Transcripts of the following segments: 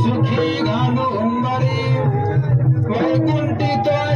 सुखी घालू उंबरी वैकुंठी तो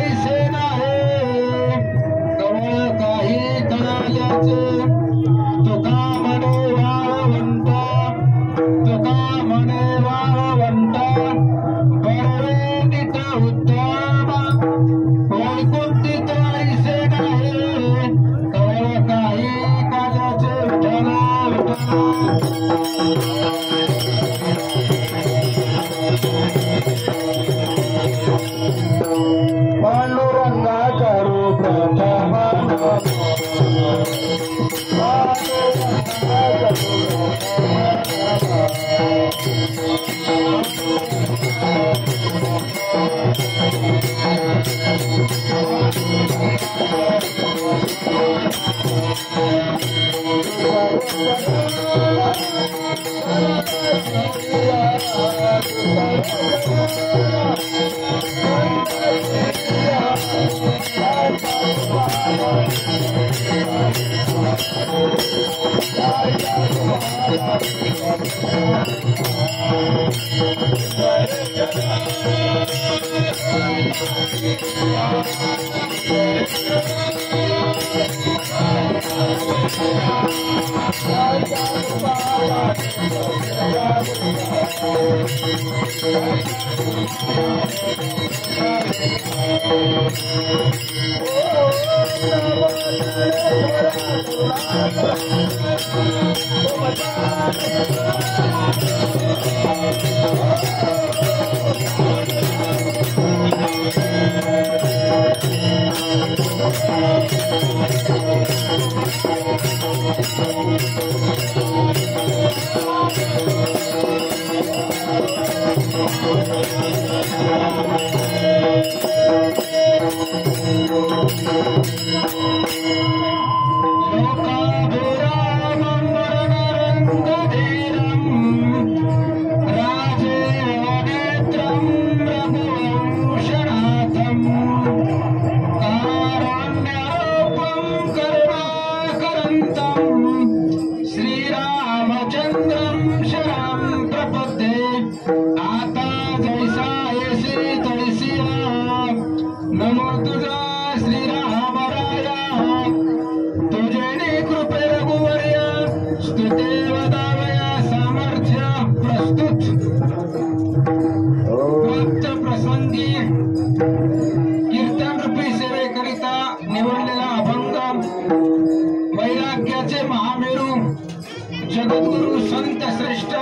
जगद्गुरु संत श्रेष्ठ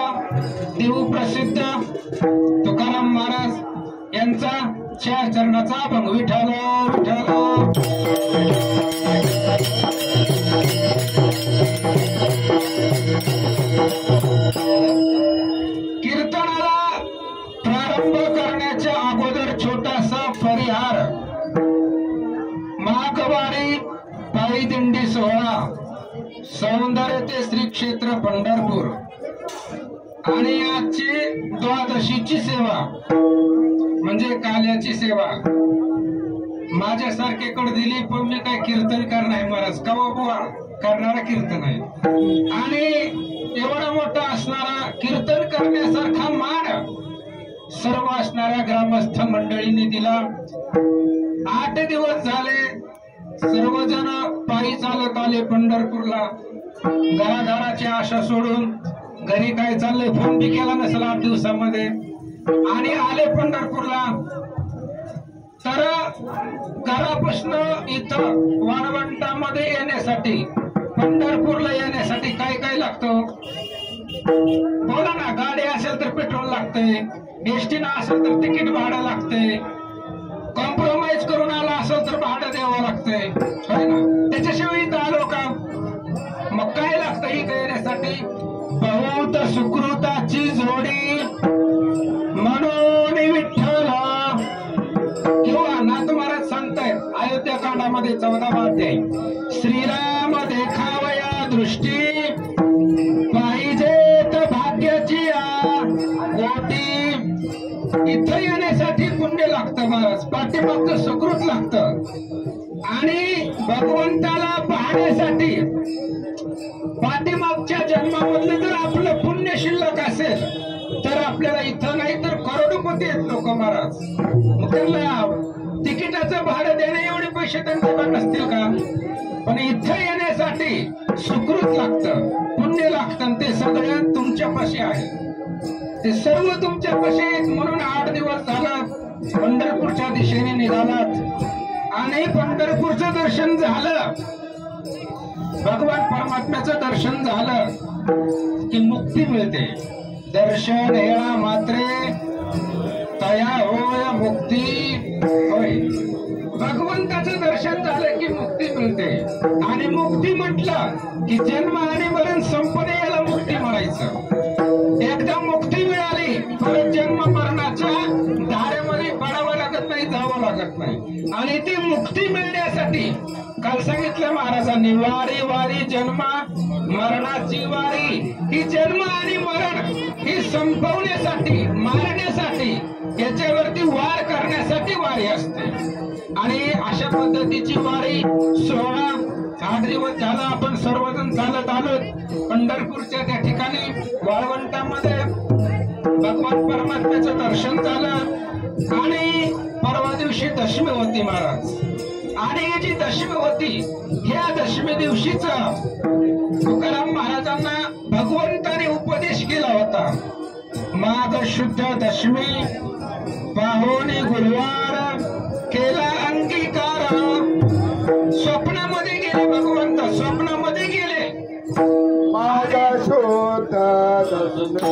देवप्रसिद्ध तुकाराम महाराज यांचा चार चरणाचा अभंग विठ्ठल विठ्ठल। कीर्तनाला प्रारंभ करण्याच्या अगोदर छोटासा परिहार। माघवारी पायी दिंडी सोहळा, सौंदर्य ते श्री क्षेत्र पंढरपूर आणि आजची द्वादशीची सेवा म्हणजे काल्याची सेवा माझ्यासारखेकडे दिली, पण मी काय कीर्तन करणार महाराज कवा बुवा करणारा कीर्तन आहे आणि एवढा मोठा असणारा कीर्तन करण्यासारखा मान सर्व असणाऱ्या ग्रामस्थ मंडळींनी दिला। 8 दिवस झाले सर्वजण पायी चालत आले पंढरपूरला। घरादाराची आशा सोडून घरी काय चाललंय फोन बी केला नसेल 8 दिवसामध्ये आणि आले पंढरपूरला। तर घरापासून इथं वाळवंटामध्ये येण्यासाठी पंढरपूरला येण्यासाठी काय काय लागतं बोला ना। गाडी असेल तर पेट्रोल लागतंय, एसटी ना असेल तर तिकीट भाडं लागतंय, कॉम्प्रोमाइज करून आला असेल तर भाडं द्यावं लागतंय है ना। त्याच्याशिवाय इथं आलो का? मग काय लागतं इथं येण्यासाठी? बहुत सुकृताची जोडी म्हणून विठ्ठला किंवा नाथ महाराज सांगतायत अयोध्या कांडामध्ये 14वा अध्याय, श्रीराम देखावया दृष्टी पाहिजेत भाग्याची गोटी। इथं येण्यासाठी पुण्य लागतं महाराज, पाठीमागचं सुकृत लागतं आणि भगवंताला पाहण्यासाठी पाठीमागच्या जन्मामधलं जर आपलं पुण्य शिल्लक असेल तर आपल्याला इथं नाही तर करोडपती आहेत लोक महाराज। त्यांना तिकिटाचं भाडं देणे एवढे पैसे त्यांच्याकडे नसतील का? पण इथं येण्यासाठी सुकृत लागतं, पुण्य लागतं, ते सगळं तुमच्यापाशी आहे, ते सर्व तुमच्यापाशी आहेत। म्हणून 8 दिवस झालं पंढरपूरच्या दिशेने निघालात आणि पंढरपूरचं दर्शन झालं, भगवान परमात्म्याचं दर्शन झालं की मुक्ती मिळते। दर्शन हेळा मात्रे तया होय मुक्ती होय। भगवंताचं दर्शन झालं की मुक्ती मिळते आणि मुक्ती म्हटलं की जन्म आणि मरण संपणे याला मुक्ती म्हणायचं। एकदा मुक्ती मिळाली परत जन्म मरणाच्या धारेमध्ये पडावं लागत नाही, जावं लागत नाही। आणि ती मुक्ती मिळण्यासाठी काल सांगितलं महाराजांनी, वारी वारी जन्मा मरणाची वारी। ही जन्म आणि मरण ही संपवण्यासाठी, मारण्यासाठी, याच्यावरती वार करण्यासाठी वारी असते आणि अशा पद्धतीची वारी 16 8 दिवस झाला आपण सर्वजण चालत आलो पंढरपूरच्या त्या ठिकाणी वाळवंटामध्ये भगवान परमात्म्याचं दर्शन झालं आणि परवा दिवशी दशमी होती महाराज. आणि ही जी दशमी होती ह्या दशमी दिवशीच तुकाराम महाराजांना भगवंताने उपदेश केला होता. माघ शुद्ध दशमी पाहोनी गुरुवार केला अंगीकार. स्वप्नामध्ये गेले भगवंत, स्वप्नामध्ये गेले. माघ शुद्ध दशमी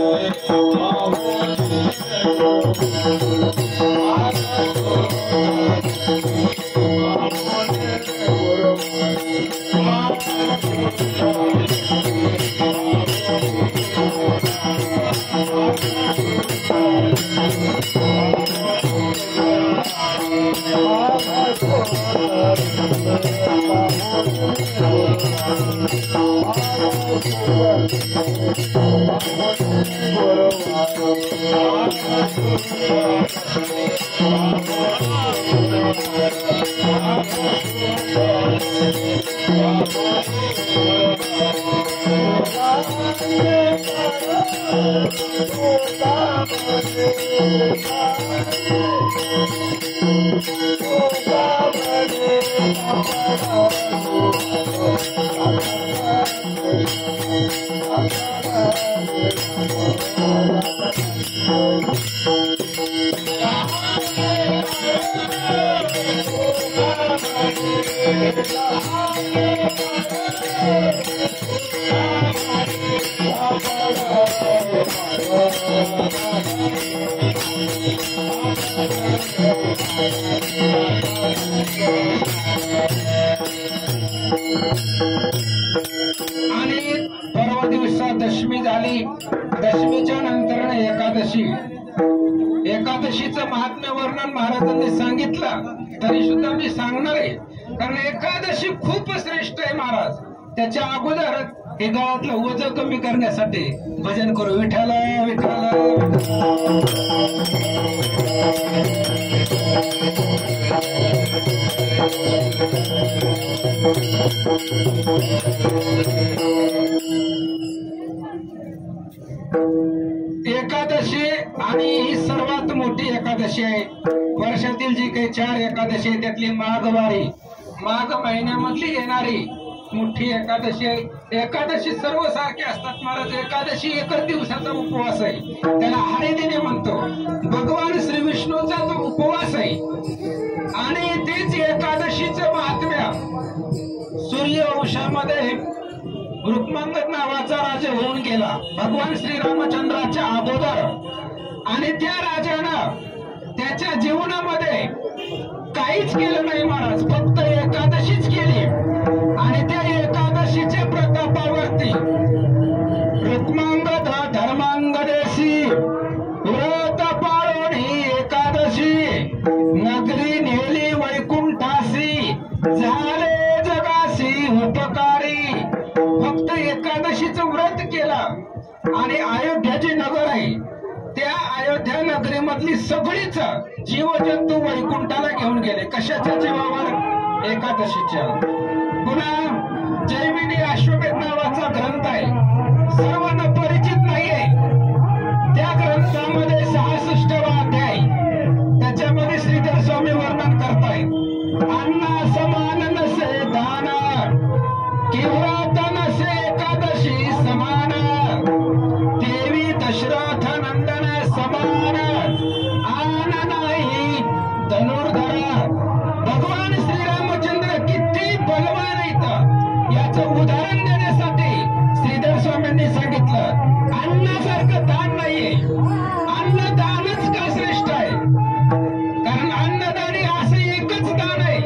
आणि परवा दिवसा दशमी झाली. दशमीच्या नंतर एकादशी. एकादशीचं महात्म्य वर्णन महाराजांनी सांगितलं तरी सुद्धा मी सांगणार आहे, कारण एकादशी खूप श्रेष्ठ आहे महाराज. त्याच्या अगोदर हे गावातलं ओझं कमी करण्यासाठी भजन करू. विठ्ठला विठ्ठला एकादशी आणि ही सर्वात मोठी एकादशी आहे. वर्षातील जी काही 4 एकादशी आहे त्यातली माघवारी, माघ महिन्यामधली येणारी मोठी एकादशी आहे. एकादशी सर्व सारखे असतात महाराज. एकादशी एकच दिवसाचा उपवास आहे, त्याला हरिदिने म्हणतो. भगवान श्री विष्णूचा तो उपवास आहे आणि तेच एकादशीचं महात्म्य. सूर्यवंशामध्ये रुक्मांगद नावाचा राजा होऊन गेला भगवान श्रीरामचंद्राच्या अगोदर, आणि त्या राजानं त्याच्या जीवनामध्ये काहीच केलं नाही महाराज, फक्त एकादशीच केली. आणि त्या एकादशीच्या प्रतापावरती रुक्मांगद धर्मांगदेशी व्रत पाळून ही एकादशी नगरी नेली वैकुंठासी, झाले जगासी उपकारी. फक्त एकादशीचं व्रत केलं आणि अयोध्या जे नगर आहे त्या अयोध्या नगरीमधली सगळीच जीवजंतू वैकुंठाला घेऊन गेले. कशाच्या जीवावर? एकादशीच्या. पुन्हा जैमिनी अश्वमेध नावाचा ग्रंथ आहे, सर्वांना परिचित नाहीये. त्या ग्रंथामध्ये 66वा अध्याय, त्याच्यामध्ये श्रीधर स्वामी वर्णन करतायत. अन्ना समान नसे दान किंवा नसे एकादशी समान, देवी दशरथ नंदन समान आन नाही धनुर्धर. भगवान श्रीरामचंद्र किती बलवान आहेत याचं उदाहरण देण्यासाठी श्रीधर स्वामींनी सांगितलं, अन्नासारखं दान नाहीये. अन्नदानच का श्रेष्ठ आहे? कारण अन्नदान असं एकच दान आहे.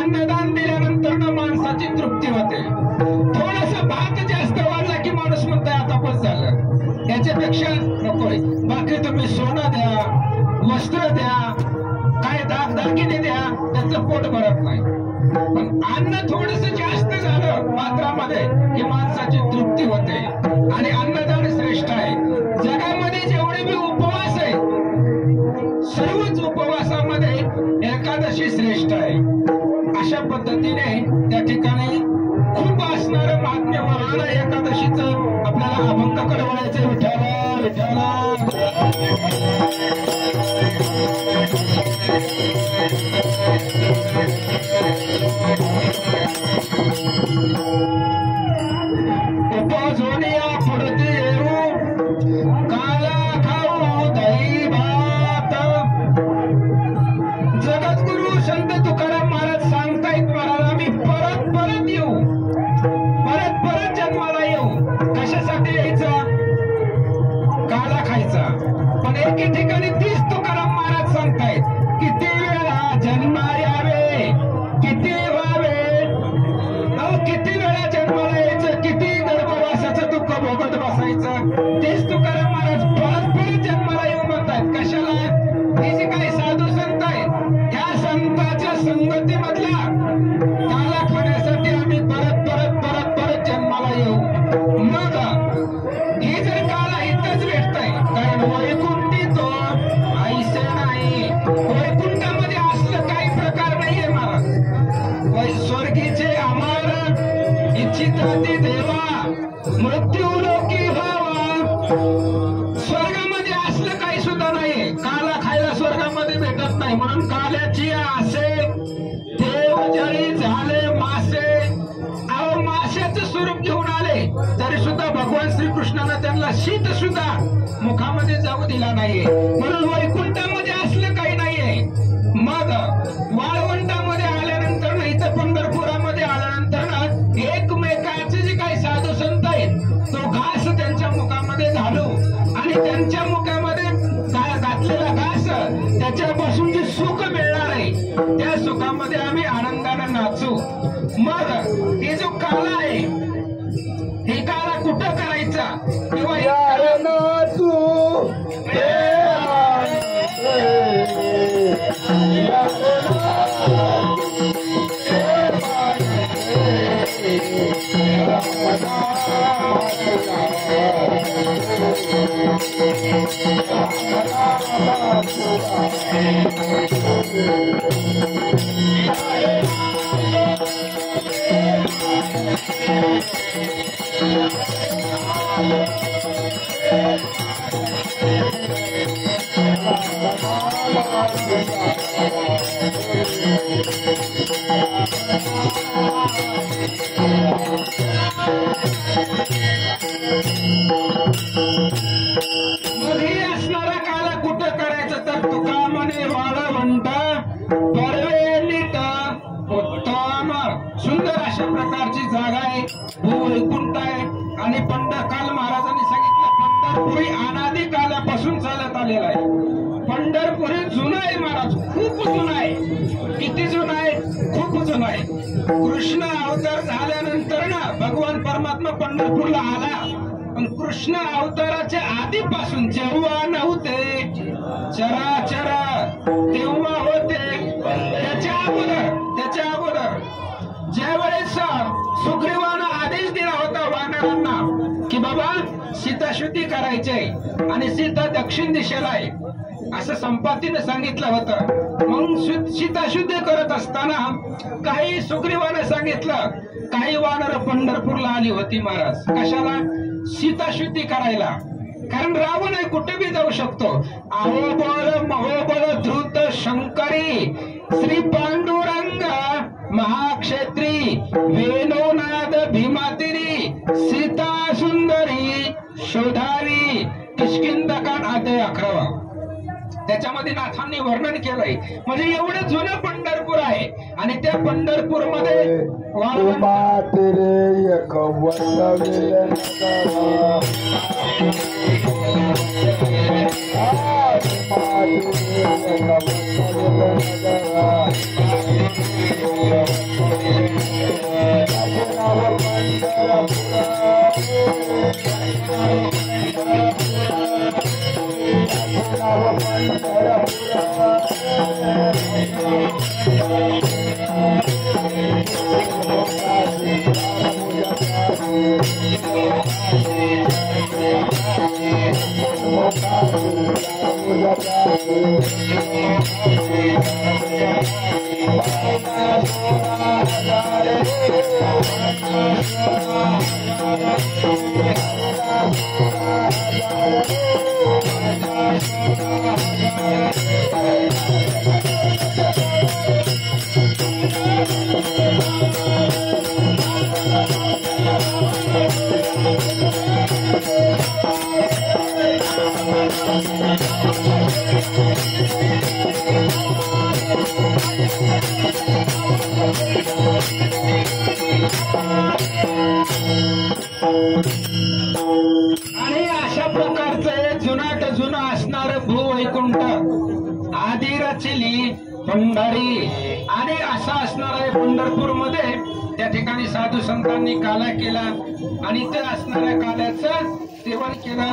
अन्नदान दिल्यानंतर माणसाची तृप्ती होते. थोडासा भात जास्त वाढला की माणूस म्हणतोय आता बस झालं, याच्यापेक्षा नकोय. बाकी तुम्ही सोनं द्या, वस्त्र द्या, काय दागदागिने द्या, त्याचं पोट भरत नाही. पण अन्न थोडस जास्त झालं पात्रामध्ये की माणसाची तृप्ती होते. आणि अन्नदान श्रेष्ठ आहे. जगामध्ये जेवढे बी उपवास आहे सर्वच उपवासामध्ये एकादशी श्रेष्ठ आहे. अशा पद्धतीने त्या ठिकाणी जन्मा यावे किती व्हावे, अहो किती वेळा जन्माला यायचं, किती गर्भवासाचं दुःख भोगत बसायचं. तेच तुकाराम महाराज परत परत जन्माला येऊ म्हणतात. कशाला? हे जे काही साधू संत आहेत त्या संतांच्या संगतीमधला काला खाण्यासाठी आम्ही परत परत परत परत जन्माला येऊ. मग हे जर काला इथंच भेटतंय, कारण वैकुंठी तो ऐसे नाही. वैकुंठामध्ये असलं काही प्रकार नाहीये महाराज. स्वर्गीचे अमर इच्छिताती देवा मृत्यू लोकी व्हावा. स्वर्गामध्ये असलं काही सुद्धा नाही. काला खायला स्वर्गामध्ये भेटत नाही. म्हणून काल्याची आसे देव जळी झाले मासे. अहो माशाचं स्वरूप घेऊन आले तरी सुद्धा भगवान श्रीकृष्णानं त्यांना शीत सुद्धा मुखामध्ये जाऊ दिला नाहीये. म्हणून वैकुंठामध्ये असलं काही नाहीये. मग वाळवंटामध्ये आल्यानंतर ना, इथं पंढरपुरामध्ये आल्यानंतर ना, एकमेकाचे जे काही साधू संत आहेत तो घास त्यांच्या मुखामध्ये घालू आणि त्यांच्या मुखामध्ये घातलेला घास त्याच्यापासून जे सुख मिळणार आहे त्या सुखामध्ये आम्ही आनंदाने नाचू. मग हे जो काला आहे हे काला कुठं करायचा किंवा नाचू मध्ये असणारा काला कुठं करायचं तर तुका म्हणे वाळवंट परवे नीट उत्तम सुंदर अशा प्रकारची जागा आहे. भूवैकुंठ आहे आणि काल महाराजांनी सांगितलं पंढरपुरी अनादी कालापासून चालत आलेला आहे. पंढरपुरी जुनं आहे महाराज, खूप जुनं आहे. किती जुनं आहे? खूप जुनं आहे. कृष्ण अवतार झाल्यानंतर ना भगवान परमात्मा पंढरपूरला आला. पण कृष्ण अवताराच्या आधीपासून जेव्हा नव्हते चराचर तेव्हा होते. त्याच्या अगोदर ज्यावेळेस सुग्रीवानं आदेश दिला होता वानरांना की बाबा सीताशुद्धी करायची आणि सीता दक्षिण दिशेला आहे असं संपातीनं सांगितलं होतं. मग सीताशुद्धी करत असताना काही सुग्रीवानं सांगितलं, काही वानर पंढरपूरला आली होती महाराज. कशाला? सीताशुद्धी करायला. कारण रावण आहे कुठे बी जाऊ शकतो. अहोबळ महोबळ धृत शंकरी श्री पांडुरंग महाक्षेत्री वेणोनाद भीमातिरी सीता सुंदरी शोधारी किष्किंधकांड अध्याय 11. त्याच्यामध्ये नाथांनी वर्णन केलंय. म्हणजे एवढं जुनं पंढरपूर आहे आणि त्या पंढरपूर मध्ये भक्ती आणि असा असणारा पंढरपूरमध्ये त्या ठिकाणी साधू संतांनी काला केला आणि ते असणाऱ्या काल्याचं सेवन केलं.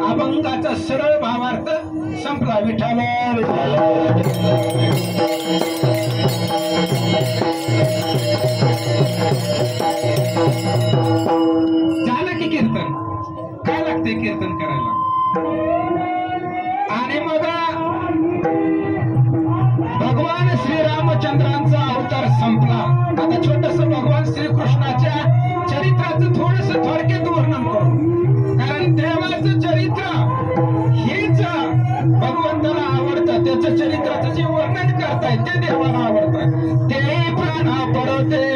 अभंगाचा सरळ भावार्थ संपला. विठ्ठल झालं की कीर्तन. काय लागते कीर्तन करायला. आणि मग भगवान श्रीरामचंद्रांचा अवतार संपला. आता छोटस भगवान श्रीकृष्णाच्या चरित्राचं थोडस थोडक्यात वर्णन करू, कारण देवाचं चरित्र हेच भगवंताला आवडतं. त्याचं चरित्राचं जे वर्णन करताय ते देवाला आवडतं. तेही प्राण पडते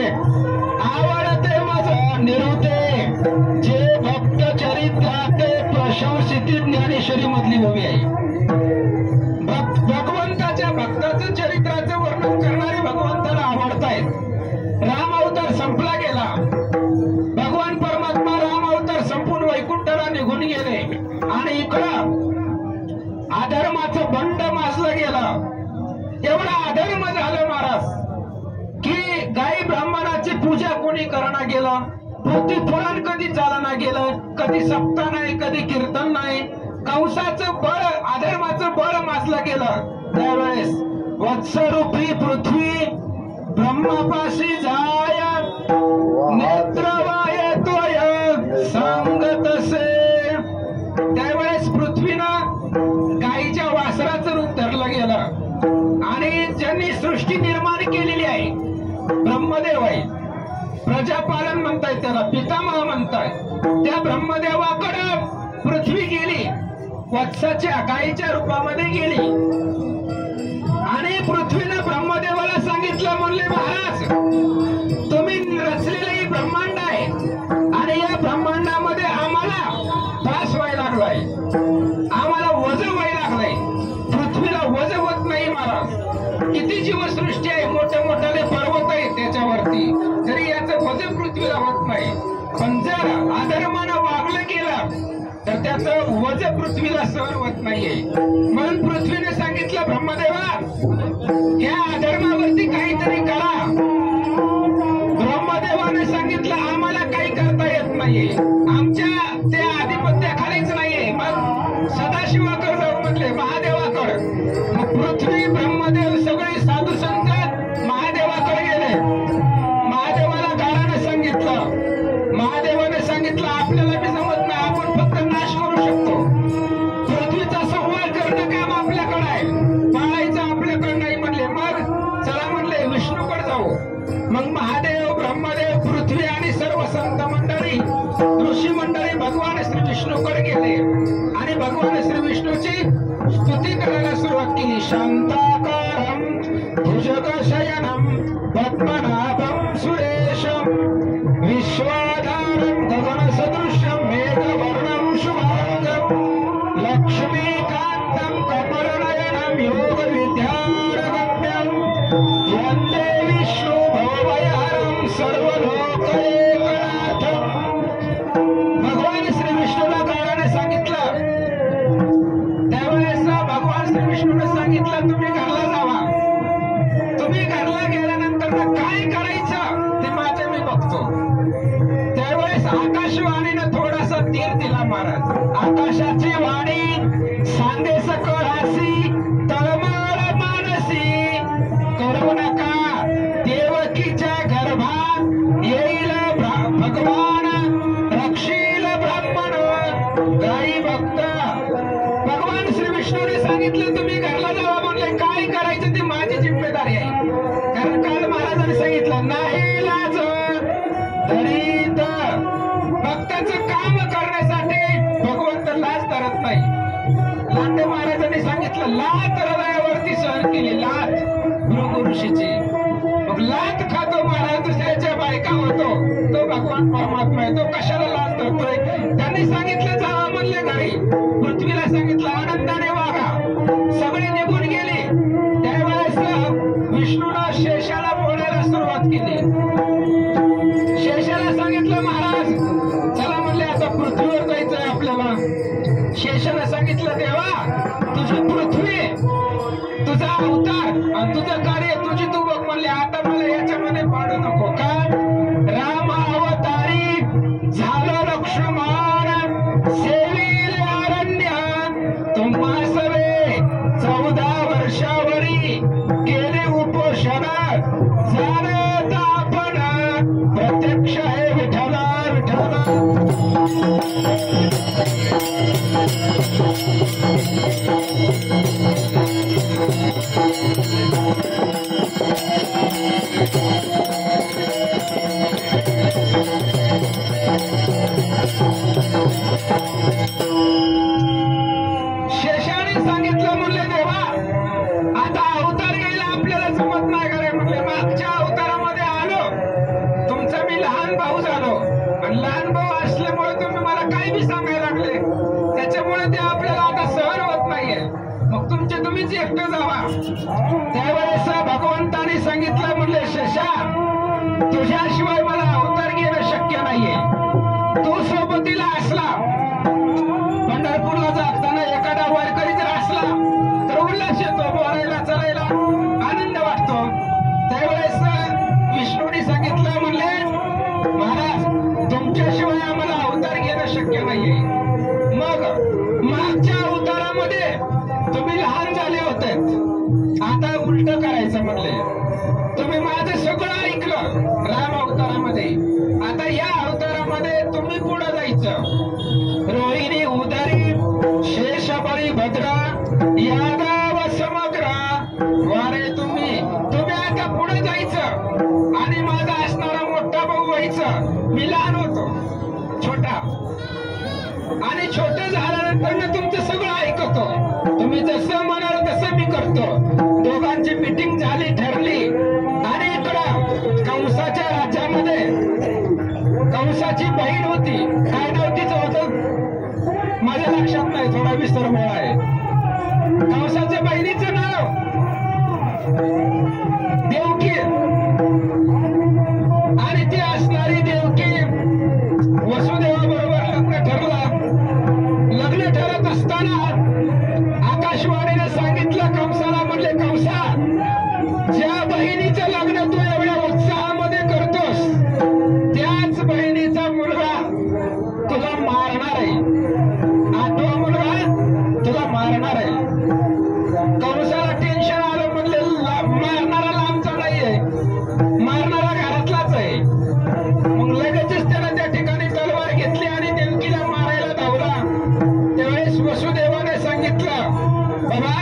आवडते माझा निरुते, जे भक्त चरित्राते प्रशंसित ज्ञानेश्वरी मधली ओवी आहे. भगवंताच्या भक्ताचं चरित्राचं वर्णन करणारे भगवंताला आवडतायत. राम अवतार संपला गेला. भगवान परमात्मा राम अवतार संपून वैकुंठाला निघून गेले आणि इकडं अधर्माचं बंड माजलं गेलं. एवढा अधर्म झालं महाराज की गाई ब्राह्मणाची पूजा कोणी करणा गेलं, पृथ्वी पुराण कधी चालना गेलं, कधी सप्ताह नाही, कधी कीर्तन नाही. कंसाचं बळ अधर्माचं बळ माजलं गेलं. त्यावेळेस वत्सरूपी पृथ्वी ब्रह्मापाशी जाय नेत्रवाय तोय सांगतसे. त्यावेळेस पृथ्वीनं गाईच्या वासराचं रूप धरलं गेलं आणि ज्यांनी सृष्टी निर्माण केलेली आहे ब्रह्मदेव आहे. प्रजापालन म्हणतायत त्याला, पितामह म्हणतायत. त्या ब्रह्मदेवाकडं पृथ्वी गेली, वत्साच्या गाईच्या रूपामध्ये गेली आणि पृथ्वीनं ब्रह्मदेवाला सांगितलं, म्हणले महाराज तुम्ही रचलेलं हे ब्रह्मांड आहे आणि या ब्रह्मांडामध्ये आम्हाला त्रास व्हायला लागलाय, आम्हाला वज व्हायला लागलाय. पृथ्वीला वज होत नाही महाराज. किती जीवसृष्टी आहे, मोठे मोठे पर्वत आहे त्याच्यावरती, तरी याचं वज पृथ्वीला होत नाही. पण जर अधर्मानं वागलं गेलं तर त्याचं वज पृथ्वीला सहन होत नाहीये. म्हणून पृथ्वीने सांगितलं ब्रह्मदेवा या अधर्मावरती काहीतरी करा. ब्रह्मदेवाने सांगितलं आम्हाला काही करता येत नाहीये, आमच्या त्या आधिपत्याखालीच नाहीये. मग सदाशिवाकडे जाऊ म्हटले, महादेवाकडे. मग पृथ्वी ब्रह्मदेव सगळे साधू संत महादेवाकडे गेले. महादेवाला गारानं सांगितलं, महादेवाने सांगितलं आपल्याला बी जमत नाही, आपण फक्त नाश करू शकतो. पृथ्वीचा संहार करणं काम आपल्याकडे आहे, पाळायचं आपल्याकडे नाही म्हणले. मग चला म्हणले विष्णूकडे जाऊ. मग महादेव ब्रह्मदेव पृथ्वी आणि सर्व संत मंडळी ऋषी मंडळी भगवान श्री विष्णूकडे गेले आणि भगवान श्री विष्णूची स्तुती करायला सुरुवात केली. शांताकारं भुजगशयनं पद्मनाभं सुरेशं विश्वाधारं गगनसदृशं मेघवर्णं शुभांगं लक्ष्मीकान्तं कमलनयनं योगविद्यारगम्यं वन्दे विष्णु भवभयहरं सर्वलोकैकनाथं. भगवान श्री विष्णूला गाराने सांगितलं. त्यावेळेस भगवान श्री विष्णूने सांगितलं तुम्ही घरला जावा. तुम्ही घरला गेल्यानंतर काय करायचं ते माझं मी बघतो. त्यावेळेस आकाशवाणीनं थोडासा तीर दिला महाराज. आकाशाची वाणी सांगे सकळासी तळमळ मानसी, करू नका देवकीच्या गर्भात येईल भगवान रक्षील ब्राह्मण गाई भक्त. भगवान श्री विष्णूने सांगितलं तुम्ही घरला जावा म्हणले. काय करायचं ती माझी जिम्मेदारी आहे, कारण काल महाराजांनी सांगितलं नाही लाज तरी तर. भक्ताचं काम करण्यासाठी भगवंत लाज धरत नाही. लांडे महाराजांनी सांगितलं लात हृदयावरती सहन केली, लात भृगु ऋषीची. मग लात खातो महाराज, दुसऱ्याच्या बायका होतो, तो भगवान परमात्मा आहे, तो कशाला लाज धरतोय. त्यांनी सांगितलं जावा म्हणले घरी. पृथ्वीला सांगितलं आनंदाने वागा. सगळे निघून गेले. त्यावेळेस विष्णूला शेषाला बोलायला सुरुवात केली. शेषाला सांगितलं महाराज चला म्हणले आता पृथ्वीवर जायचंय आपल्याला. शेषाला सांगितलं देवा तुझी पृथ्वी, तुझा अवतार आणि तुझं कार्य, तुझी जाणत आपण प्रत्यक्ष आहे विठ्ठला विठ्ठला. शेषाने सांगितलं म्हणले देवा आता अवतार घ्यायला आपल्याला जमत नाही करे म्हणले. मागच्या अवतारामध्ये आलो तुमचा मी लहान भाऊ झालो आणि लहान भाऊ असल्यामुळे तुम्ही मला काही बी सांगायला लागले त्याच्यामुळे ते आपल्याला आता सहन होत नाहीये. मग तुमचे तुम्हीच एकटं जावा. त्यावेळेस भगवंताने सांगितलं म्हणले शेषा तुझ्याशिवाय मला अवतार घेणं शक्य नाहीये. तो सोबतीला असला पंढरपूरला जाताना एखादा वारकरी जर असला तर उल्हास येतो बोलायला चालायला आनंद वाटतो. त्यावेळेस विष्णूने सांगितलं म्हणले महाराज तुमच्याशिवाय आम्हाला अवतार घेणं शक्य नाहीये. मग मागच्या अवतारामध्ये तुम्ही लहान झाले होते आता उलट करायचं म्हणले. तुम्ही माझं सगळं ऐकलं राम अवतारामध्ये आता या अवतारामध्ये तुम्ही पुढे जायचं. रोहिणी उदरी शेषबळी भद्रा यादव समग्र वारे तुम्ही आता पुढे जायचं आणि माझा असणारा मोठा भाऊ व्हायचं. मी लहान होतो छोटा आणि छोटं झाल्यानंतर तुमचं सगळं ऐकतो. तुम्ही जसं म्हणाल तसं मी करतो. दोघांची मीटिंग झाली ठरली आणि इकडं कंसाच्या राज्यामध्ये कंसाची बहीण होती. काय नाव तिचं होतं माझ्या लक्षात नाही थोडा विसरमोळा आहे. कंसाच्या बहिणीचं नाव देवकी आणि ती असणारी देवकी वसुदेवाबरोबर लग्न ठरलं. लग्न ठरत असताना आकाशवाणीने सांगितलं कंसाला म्हणले कंसा ज्या बहिणीचं लग्न तू एवढ्या उत्साहामध्ये करतोस त्याच बहिणीचा मुलगा तुला मारणार आहे. 8वा मुलगा तुला मारणार आहे. कंसाला टेन्शन आलं म्हणले मारणारा लांबचा नाहीये मारणारा घरातलाच आहे. मग लगेचच त्यानं त्या ठिकाणी तलवार घेतली आणि देवकीला मारायला धावला. त्यावेळेस वसुदेवाने सांगितलं बाबा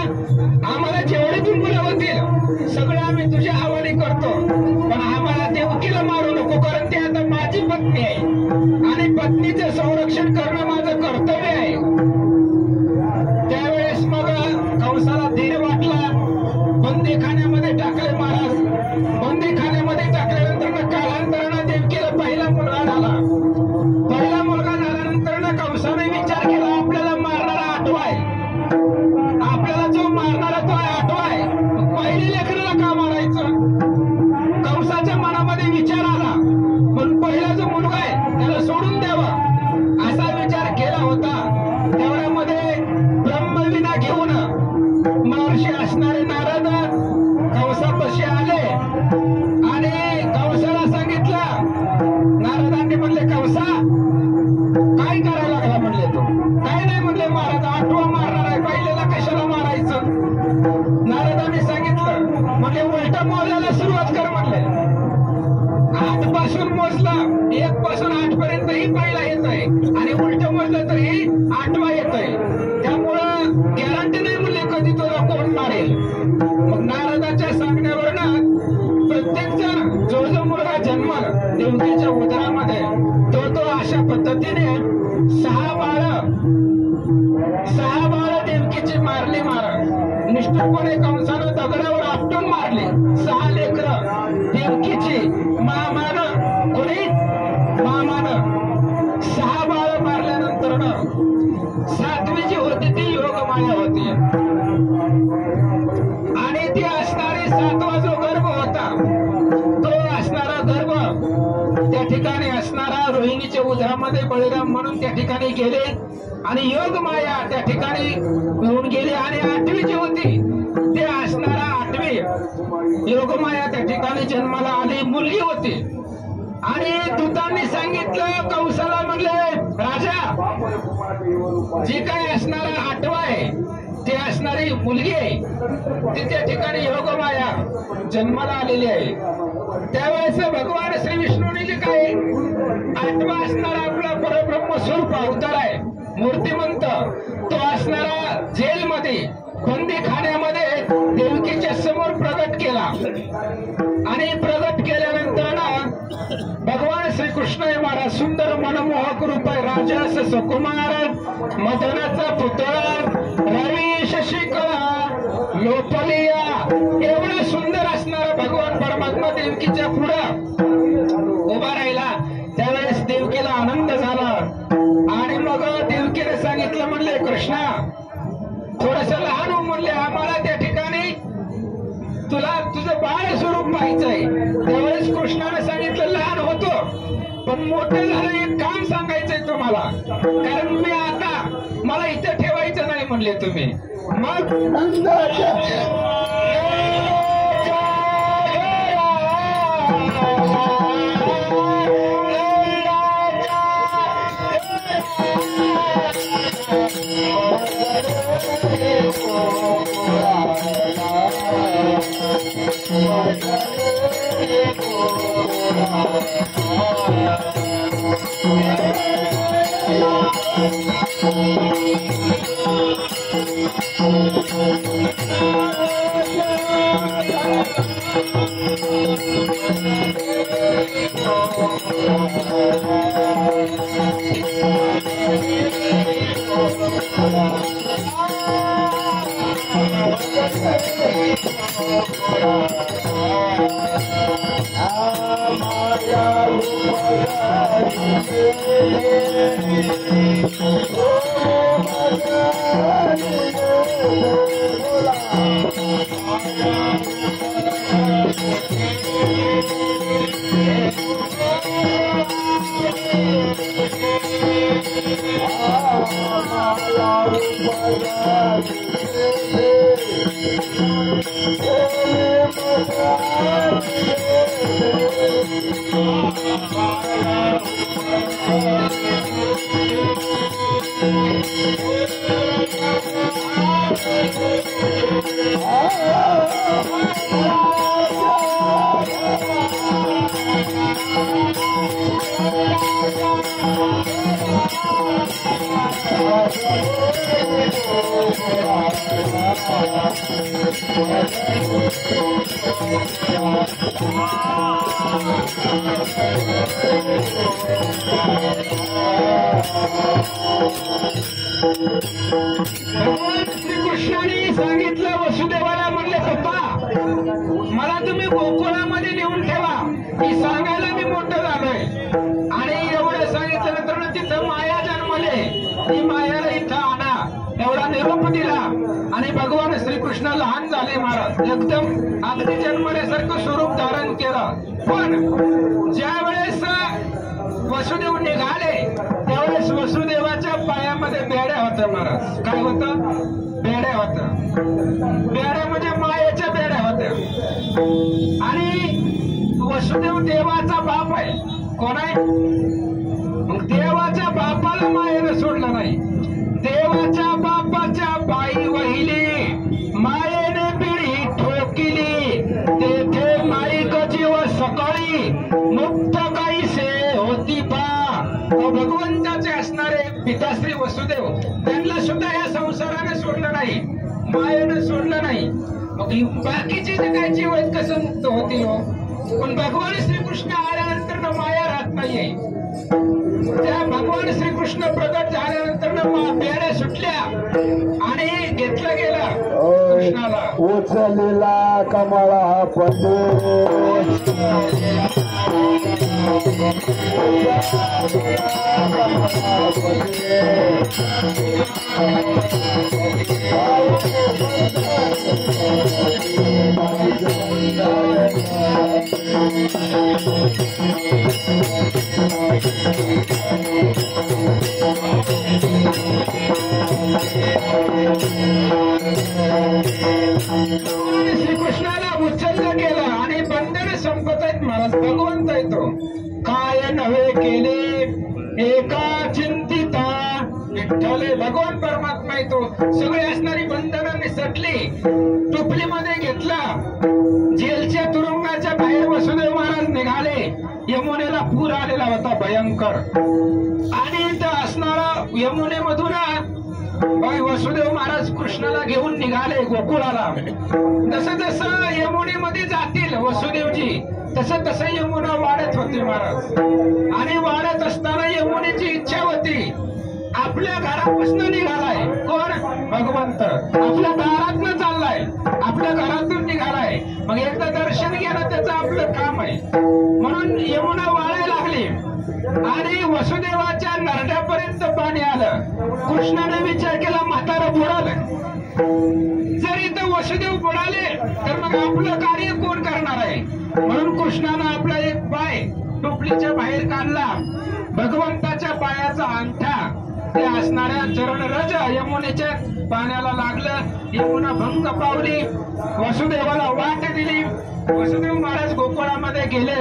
आम्हाला जेवढे बी मुलं होतील सगळं आम्ही तुझ्या हवाली करतो पण आम्हाला देवकीला मारू नको कारण ती आता माझी पत्नी आहे आणि पत्नीचं संरक्षण करणं माझं कर्तव्य आहे. त्यावेळेस मग कंसाला धीर वाटला. बंदीखान्यामध्ये टाकले महाराज. बंदीखान्यामध्ये टाकल्यानंतर कालांतरानं देवकीला पहिला मुलगा झाला. पहिला मुलगा झाल्यानंतर कंसाने विचार केला आपल्याला मारणारा 8वा आहे. आपल्याला जो मारणारा तो 8वा आहे पहिली लेकराला का मारायचं. कंसाच्या मनामध्ये विचार आला पण पहिला जो मुलगा आहे त्याला सोडून द्यावा असा विचार केला होता. तेवढ्यामध्ये ब्रह्मविना घेऊन महर्षी असणारे नारद कंसापाशी आले आणि कंसाला सांगितलं. नारदांनी म्हणले कंसा काय करायला लागला म्हणले तो. काय नाही म्हणले महाराज 8वा मारणार आहे पहिल्याला कशाला मारायचं. नारदांनी सांगितलं म्हणजे उलट मोजायला सुरुवात कर म्हणले. 8 पासून मोजलं 1 पासून 8 पर्यंत ही पहिला येत आहे आणि उलट मोजलं तरी 8वा येत आहे. त्यामुळं गॅरंटी नाही म्हणले कधी तुला कोण मारेल. मग नारदाच्या सांगण्यावरनं प्रत्येक जण जो जो मुलगा जन्मला देवकीच्या उदरामध्ये तो अशा पद्धतीने 6 बाळ देवकीची मारली महाराज. निष्ठुरपणे कंसानं दगडावर आपटून मारली. 6 लेकरं देवकीची मामानं कोणी मामानं 6 बाळ मारल्यानंतर 7वी जी होती ती योगमाया होती आणि ती असणारी 7वा जो गर्भ होता तो असणारा गर्भ त्या ठिकाणी असणारा रोहिणीच्या उदरामध्ये बळीराम म्हणून त्या ठिकाणी गेले आणि योगमाया त्या ठिकाणी येऊन गेली आणि 8वी जी होती ते असणारा 8वी योगमाया त्या ठिकाणी जन्माला आली मुलगी होती. आणि दूतांनी सांगितलं कंसाला म्हणले राजा जे काय असणारा 8वा आहे ती असणारी मुलगी आहे ती त्या ठिकाणी योगमाया जन्माला आलेली आहे. त्यावेळेस भगवान श्री विष्णूने जे काय आत्मा असणारा आपला परब्रह्म स्वरूप अवतार आहे मूर्तिमंत तो असणारा जेलमध्ये बंदीखान्यामध्ये देवकीच्या समोर प्रगट केला आणि प्रगट केल्यानंतर भगवान श्रीकृष्ण हे महाराज सुंदर मनमोहक रूप आहे राजास सुकुमार मदनाचा पुतळा रवी शशिकला लोपलिया एवढा सुंदर असणारा भगवान परमात्मा देवकीच्या पुढं उभा राहिला. त्यावेळेस देवकीला आनंद झाला आणि मग देवकीने सांगितलं म्हणले कृष्णा थोडस लहान हो म्हणले आम्हाला त्या ठिकाणी तुला तुझं बाळ स्वरूप पाहायचंय. त्यावेळेस कृष्णाने सांगितलं लहान होतो पण मोठं झालं एक काम सांगायचंय तुम्हाला कारण मी आता मला इथे ठेवायचं नाही म्हणले तुम्ही. मग श्रीकृष्णाने सांगितलं वसुदेवाला म्हणले पप्पा मला तुम्ही गोकुळामध्ये नेऊन ठेवा मी सांगायला मी मोठं झालोय आणि एवढं सांगितल्यानंतर तिथं माया जन्मले ती मायाला इथं आणा एवढा निरोप दिला आणि भगवान श्रीकृष्ण लहान झाले महाराज एकदम अगदी जन्मल्यासारखं स्वरूप धारण केलं. पण ज्या वेळेस वसुदेव निघाले त्यावेळेस वसुदेवाच्या पायामध्ये बेड्या होत्या महाराज. काय होतं? बेड्या होत्या. बेड्या म्हणजे मायेच्या बेड्या होत्या. आणि वसुदेव देवाचा बाप आहे. कोण आहे? मग देवाच्या बापाला मायेनं सोडलं नाही. देवाच्या बापाच्या पायी वहिली मायेने पिढी ठोकिली तेथे माईक जीव सकाळी मुक्त काहीसे होती पा. भगवंताचे असणारे पिताश्री वसुदेव त्यांना सुद्धा या संसाराने सोडलं नाही मायेनं सोडलं नाही. मग बाकीचे जे काय जीव आहेत कसं मुक्त होतील हो? पण भगवान श्रीकृष्ण आल्यानंतर माया राहत नाहीये. त्या भगवान श्रीकृष्ण प्रगट झाल्यानंतर बेड्या सुटल्या आणि घेतलं गेलं कृष्णाला. उचलेला कमळा हा पदे श्रीकृष्णाला उचललं गेलं आणि बंधन संपत आहेत महाराज. भगवंत येतो काय नव्हे केले एका चिंतिता ठेवले. भगवान परमात्मा येतो. सगळी असणारी बंधनं निसटली, टोपलीमध्ये घेतला. जेलच्या तुरुंगाच्या बाहेर वसुदेव महाराज निघाले. यमुनेला पूर आलेला होता भयंकर, आणि इथं असणारा यमुनेमधून वसुदेव महाराज कृष्णाला घेऊन निघाले गोकुळाला. जसं जसं यमुनेमध्ये जातील वसुदेवजी, तसं तसं यमुना वाढत होती महाराज. आणि वाढत असताना यमुनेची इच्छा होती, आपल्या घरापासून निघालाय कोण? भगवंत आपल्या दारातनं चाललाय, आपल्या घरातून निघालाय. मग एकदा दर्शन घेणं त्याचं आपलं काम आहे. म्हणून यमुना वाळायला लागली आणि वसुदेवाच्या नरड्यापर्यंत पाणी आलं. कृष्णाने विचार केला, म्हातारं बुडालं. जर इथं वसुदेव बुडाले तर मग आपलं कार्य कोण करणार आहे? म्हणून कृष्णानं आपला एक पाय टोपलीच्या बाहेर काढला. भगवंताच्या पायाचा अंगठा ते असणाऱ्या चरणरज यमुनेच्या पाण्याला लागलं. यमुना भंग पावली, वसुदेवाला वाट दिली. वसुदेव महाराज गोकुळामध्ये गेले.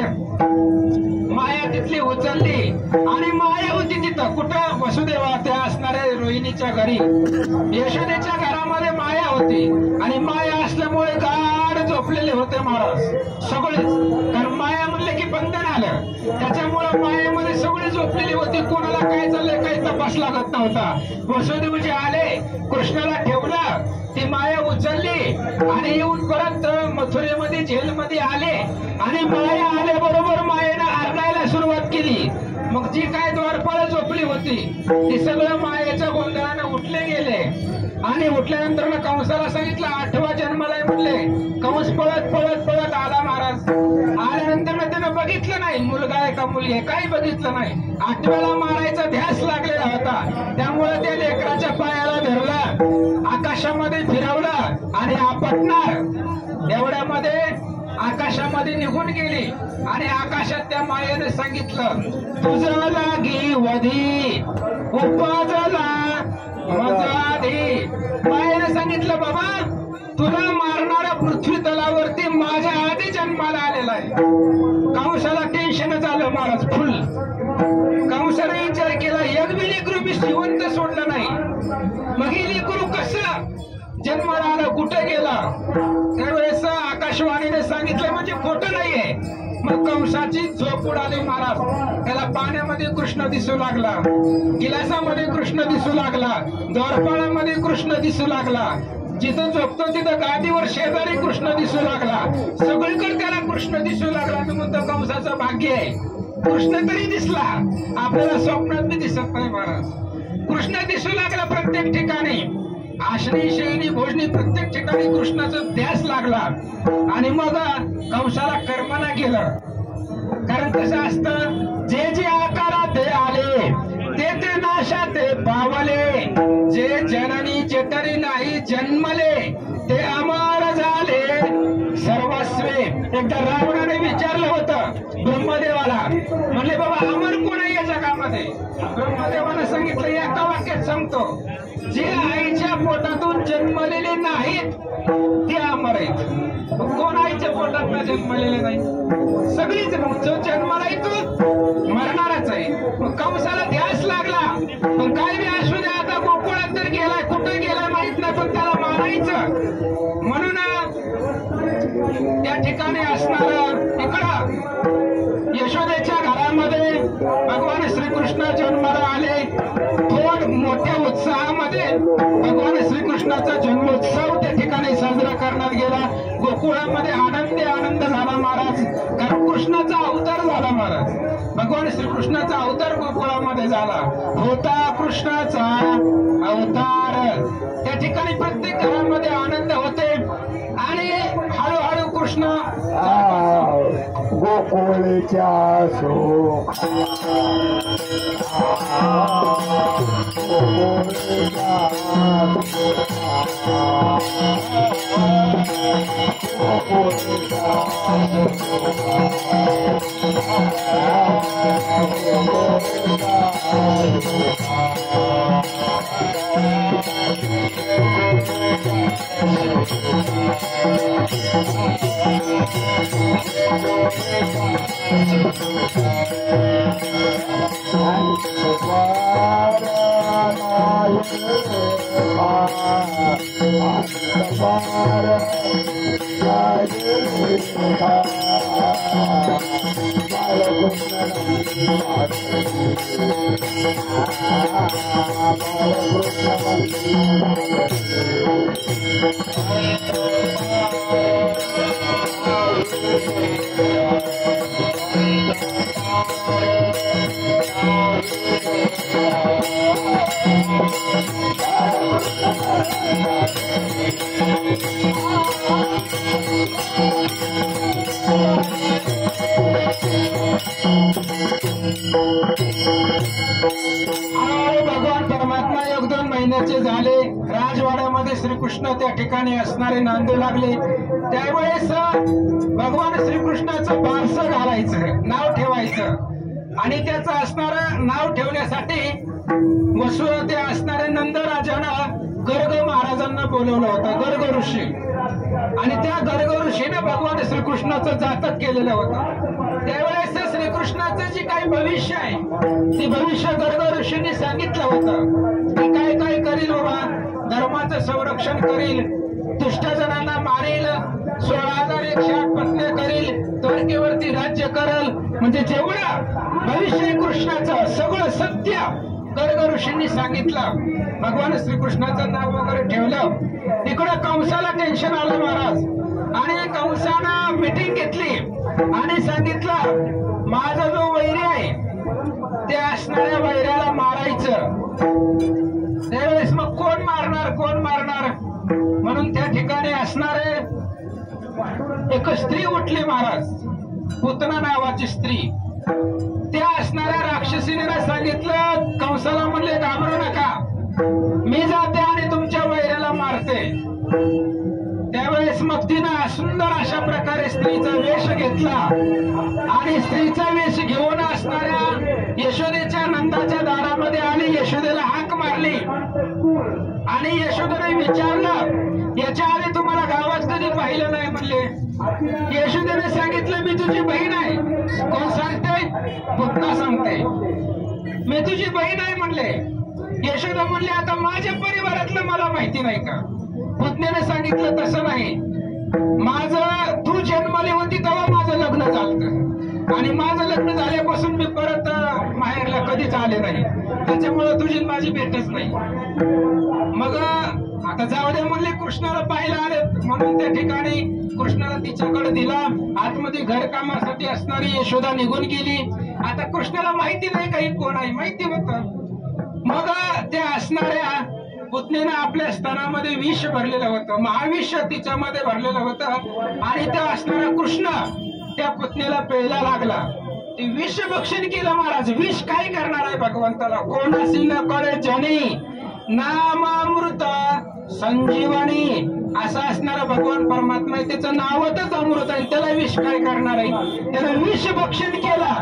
माया तिथली उचलली आणि माया होती तिथं कुठं? वसुदेवा त्या असणाऱ्या रोहिणीच्या घरी, यशोदेच्या घरामध्ये माया होती. आणि माया असल्यामुळे गाढ झोपलेले होते महाराज सगळेच. कारण माया म्हणले की बंधन आलं, त्याच्यामुळे मायेमध्ये सगळे झोपलेली होती. कोणाला काय चाललंय काही तपास लागत नव्हता. वसुदेवजी आले, कृष्णाला ठेवलं, ती माया उचलली आणि येऊन परत मथुरेमध्ये जेलमध्ये आले. आणि माया आल्याबरोबर मायेनं आरडायला सुरुवात केली. मग जी काय द्वारपाळ झोपली होती ती सगळं मायेच्या गोंधळानं उठले गेले. आणि उठल्यानंतर कंसाला सांगितलं, 8वा जन्माला म्हणले. कंस पळत पळत पळत आला महाराज. आल्यानंतर त्यानं बघितलं नाही मुलगा आहे का मुलगी आहे, काही बघितलं नाही. 8व्याला मारायचा ध्यास लागलेला होता. त्यामुळे त्या लेकराच्या पायाला धरला, आकाशामध्ये फिरवलं आणि आपटणार एवढ्यामध्ये आकाशामध्ये निघून गेली. आणि आकाशात त्या मायेने सांगितलं, तुझं लागी वधी उपजला मजाधी. मायेने सांगितलं, बाबा तुला मारणारा पृथ्वी तलावरती माझ्या आधी जन्माला आलेला आहे. कंसाला टेन्शन झालं महाराज फुल. कंसाने विचार केला, एक बी लेकरू मी जिवंत सोडलं नाही, मग हे लेकरू कसं जन्माला आलं, कुठे गेला? त्यावेळेस आकाशवाणीने सांगितलं म्हणजे खोटं नाहीये. मग कंसाची झोप उडाली महाराज. त्याला पाण्यामध्ये कृष्ण दिसू लागला, गिलासामध्ये कृष्ण दिसू लागला, द्वारपाळामध्ये कृष्ण दिसू लागला. जिथं झोपतो तिथं गादीवर शेजारी कृष्ण दिसू लागला. सगळीकडे त्याला कृष्ण दिसू लागला. मी म्हणतो कंसाचं भाग्य आहे, कृष्ण तरी दिसला. आपल्याला स्वप्नात बी दिसत नाही महाराज. कृष्ण दिसू लागला प्रत्येक ठिकाणी. आशनी शयनी भोजनी प्रत्येक ठिकाणी कृष्णाचा ध्यास लागला. आणि मग कंसाला कर्मना केलं. कारण कसं असतं, जे जे आकारात ते आले ते ते नाशा ते पावले. जे जननी जठरी नाही जन्मले ते अमर झाले सर्वस्वे. एकदा रावणाने विचारलं होतं ब्रह्मदेवाला, म्हणले बाबा अमर कोण आहे या जगामध्ये? ब्रह्मदेवाने सांगितलं, एका वाक्यात सांगतो, जे आईच्या पोटातून जन्मलेले नाहीत ते अमर आहेत. कोण आईच्या पोटात जन्मलेले नाही? सगळीच. जो जन्माला येतो मरणारच आहे. मग कंसाला ध्यास लागला. पण काय बी असू दे, आता गोकुळात तर गेलाय, कुठे गेलाय माहित नाही, पण त्याला मारायचं. म्हणून त्या ठिकाणी असणार इकडं यशोदेच्या घरामध्ये भगवान श्रीकृष्ण जन्माला आले. थोड मोठ्या उत्साहामध्ये भगवान श्रीकृष्णाचा जन्मोत्सव त्या ठिकाणी साजरा करण्यात गेला. गोकुळामध्ये आनंदी आनंद झाला महाराज. कारण कृष्णाचा अवतार झाला महाराज. भगवान श्रीकृष्णाचा अवतार गोकुळामध्ये झाला. होता कृष्णाचा अवतार. त्या ठिकाणी प्रत्येक घरामध्ये आनंद होते. आणि हळूहळू कृष्ण गोकुळच्या सुख पार भगवान परमात्मा 1-2 महिन्याचे झाले. राजवाड्यामध्ये श्रीकृष्ण त्या ठिकाणी असणारे नांदू लागले. त्यावेळेस भगवान श्रीकृष्णाचं बारसं घालायचं, नाव ठेवायचं आणि त्याचं असणारं नाव ठेवण्यासाठी वसुदेव असणाऱ्या नंदराजानं गर्ग महाराजांना बोलवलं होतं, गर्ग ऋषी. आणि त्या गर्ग ऋषीने भगवान श्रीकृष्णाचं जातक केलेलं होतं. त्यावेळेस श्रीकृष्णाचं जे काही भविष्य आहे ते भविष्य गर्ग ऋषींनी सांगितलं होतं की काय काय करील बाबा, धर्माचं संरक्षण करील, दुष्टजनांना मारेल, 16,108 पत्न्या करील, द्वारकेवरती राज्य करल. म्हणजे जेवढं भविष्य आहे कृष्णाचं सगळं सत्य गर्ग ऋषींनी सांगितलं. भगवान श्रीकृष्णाचं नाव वगैरे ठेवलं. तिकडं कंसाला टेन्शन आलं महाराज आणि कंसानं मीटिंग घेतली आणि सांगितलं माझा जो वैरी आहे त्या असणाऱ्या वैऱ्याला मारायचं. त्यावेळेस मग कोण मारणार म्हणून त्या ठिकाणी असणारे एक स्त्री उठली महाराज, पुतना नावाची स्त्री. त्या असणाऱ्या राक्षसीने सांगितलं, कंसाला म्हणले घाबरू नका, मी जाते आणि तुमच्या वैऱ्याला मारते. त्यावेळेस मग तिनं सुंदर अशा प्रकारे स्त्रीचा वेश घेतला आणि स्त्रीचा वेश घेऊन असणाऱ्या यशोदेच्या नंदाच्या दारामध्ये आली. यशोदेला हाक मारली आणि यशोदेने विचारलं, याच्या आधी तुम्हाला गावात कधी पाहिलं नाही म्हणले. यशोदेने सांगितलं, मी तुझी बहीण आहे. कोण सांगते? पुतना सांगते, मी तुझी बहीण आहे म्हणले. यशोदा म्हणले, आता माझ्या परिवारातलं मला माहिती नाही का? पुतण्याने सांगितलं, तसं नाही, माझं तू जन्मली होती तेव्हा माझं लग्न झालं आणि माझं लग्न झाल्यापासून मी परत माहेरला कधीच आले नाही, त्याच्यामुळे तुझी माझी भेटच नाही. मग आता जाऊ दे म्हणले, कृष्णाला पाहायला आले म्हणून त्या ठिकाणी कृष्णाला तिच्याकडे दिला. आतमध्ये घरकामासाठी असणारी यशोदा निघून गेली. आता कृष्णाला माहिती नाही काही कोण आहे, माहिती होतं. मग त्या असणाऱ्या पुतणीने आपल्या स्तनामध्ये विष भरलेलं होतं, महाविष तिच्यामध्ये भरलेलं होतं आणि त्या असणारा कृष्ण त्या पुतणीला प्यायला लागला. ते विष भक्षण केलं महाराज. विष काय करणार आहे भगवंताला? कोणाशी न कळे जनी नामामृत संजीवनी असं असणारा भगवान परमात्मा आहे, त्याचं नावच अमृत आहे. त्याला विष काय करणार आहे? त्याला विष भक्षण केला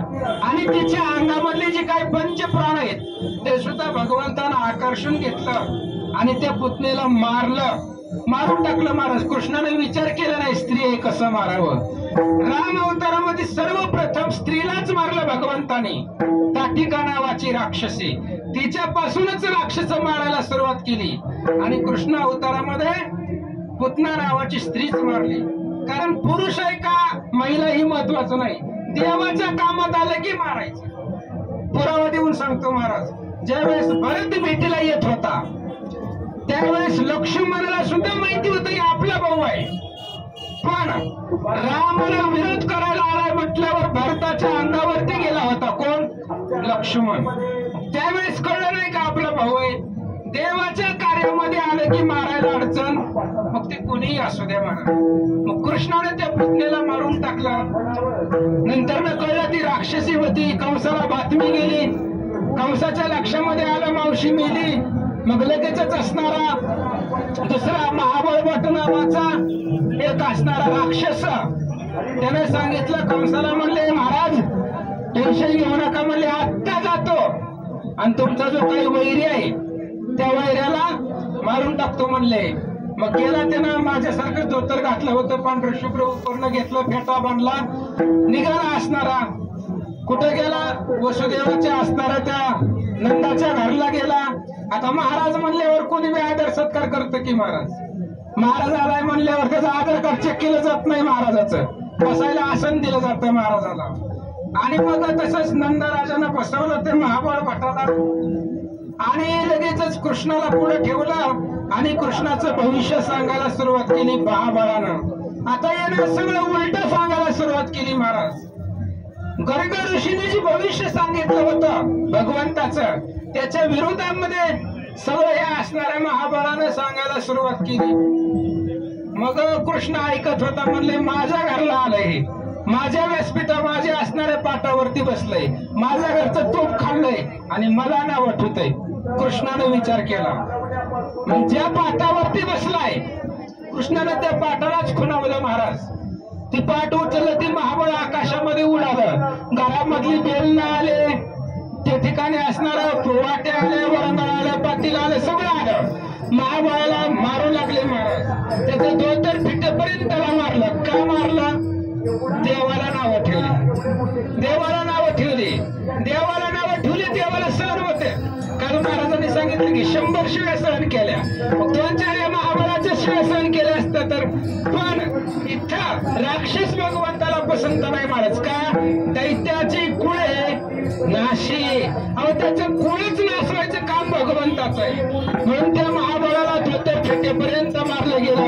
आणि तिच्या अंगामधले जे काही पंचप्राण आहेत ते सुद्धा भगवंतानं आकर्षून घेतलं आणि त्या पुतणीला मारून टाकलं महाराज. कृष्णाने विचार केला नाही स्त्री आहे कसं मारावं. राम अवतारामध्ये सर्वप्रथम स्त्रीलाच मारलं भगवंताने. ताटिका नावाची राक्षसी, तिच्यापासूनच राक्षस मारायला सुरुवात केली आणि कृष्ण अवतारामध्ये पुतना नावाची स्त्रीच मारली. कारण पुरुष आहे का महिला ही महत्वाचं नाही, देवाच्या कामात आलं की मारायचं. पुरावा देऊन सांगतो महाराज, ज्यावेळेस भरत भेटीला येत होता त्यावेळेस लक्ष्मणाला सुद्धा माहिती होतं की आपला भाऊ आहे, पण रामाला विरोध करायला आलाय म्हटल्यावर भरताच्या अंगावरती गेला होता. कोण? लक्ष्मण. त्यावेळेस कळलं नाही का आपला भाऊ आहे. देवाच्या कार्यामध्ये आलं की मारायला अडचण, मग ते कोणीही असू द्या म्हणा. मग कृष्णाने त्या पुतणीला मारून टाकला. नंतर कळलं ती राक्षसी होती. कंसाला बातमी गेली, कंसाच्या लक्षामध्ये आलं मावशी मेली. मग लगेचच असणारा दुसरा महाबळवट नावाचा एक असणारा राक्षस त्याने सांगितलं कंसाला, म्हणले महाराज टेन्शन घेऊ नका म्हणले, आत्ता जातो आणि तुमचा जो काही वैरी आहे त्या वैऱ्याला मारून टाकतो म्हणले. मग गेला त्यानं माझ्यासारखं धोतर घातलं होतं, पांढरं शुभ्र पूर्ण घेतलं, फेटा बांधला, निघाला असणारा. कुठे गेला? वसुदेवाच्या असणाऱ्या त्या नंदाच्या घरला गेला. आता महाराज म्हणल्यावर कोणी बी आदर सत्कार करतं की महाराज. महाराज आलाय म्हणल्यावर त्याचं आधार कार्ड चेक केलं जात नाही महाराजाचं, बसायला आसन दिलं जातं महाराजाला. आणि मग तसंच नंदराजानं बसवलं ते महाबळ भटाला आणि लगेचच कृष्णाला पुढे ठेवलं आणि कृष्णाचं भविष्य सांगायला सुरुवात केली महाबळानं. आता यानं सगळं उलट सांगायला सुरुवात केली महाराज. गर्ग ऋषीने जे भविष्य सांगितलं होतं भगवंताचं त्याच्या विरोधामध्ये सगळं हे असणाऱ्या महाबळानं सांगायला सुरुवात केली. मग कृष्ण ऐकत होता, म्हणले माझ्या घरला आलंय, माझ्या व्यासपीठा माझ्या असणाऱ्या पाटावरती बसलंय, माझ्या घरचं तूप खाल्लंय आणि मला नाव आठवतंय. कृष्णाने विचार केला, मग ज्या पाटावरती बसलाय कृष्णाने त्या पाटालाच खुणावलं महाराज. ती पाट उचललं, ती महाबळ आकाशामध्ये उडालं. घरामधली बेल आले, त्या ठिकाणी असणारं वाटे आले, वरंगळ आलं, पातील आलं, सगळं आलं. महाबळाला मारू लागले महाराज. त्याचं 2 फिटेपर्यंत त्याला मारलं. का मारलं? देवाला नावं ठेवली, देवाला नावं ठेवली, देवाला नावं ठेवली. देवाला सहन होते, कारण महाराजांनी सांगितलं की 100 शिव्या सहन केल्या. 2-4 महाबळाच्या शिव्या सहन केल्या असत्या तर. पण इथं राक्षस भगवंताला पसंत नाही महाराज. का? दैत्याची कुळे नाशी, अहो त्याचं कुळच नासवायचं काम भगवंताचं आहे. म्हणून त्या महाबळाला 2 फेटेपर्यंत मारलं गेलं.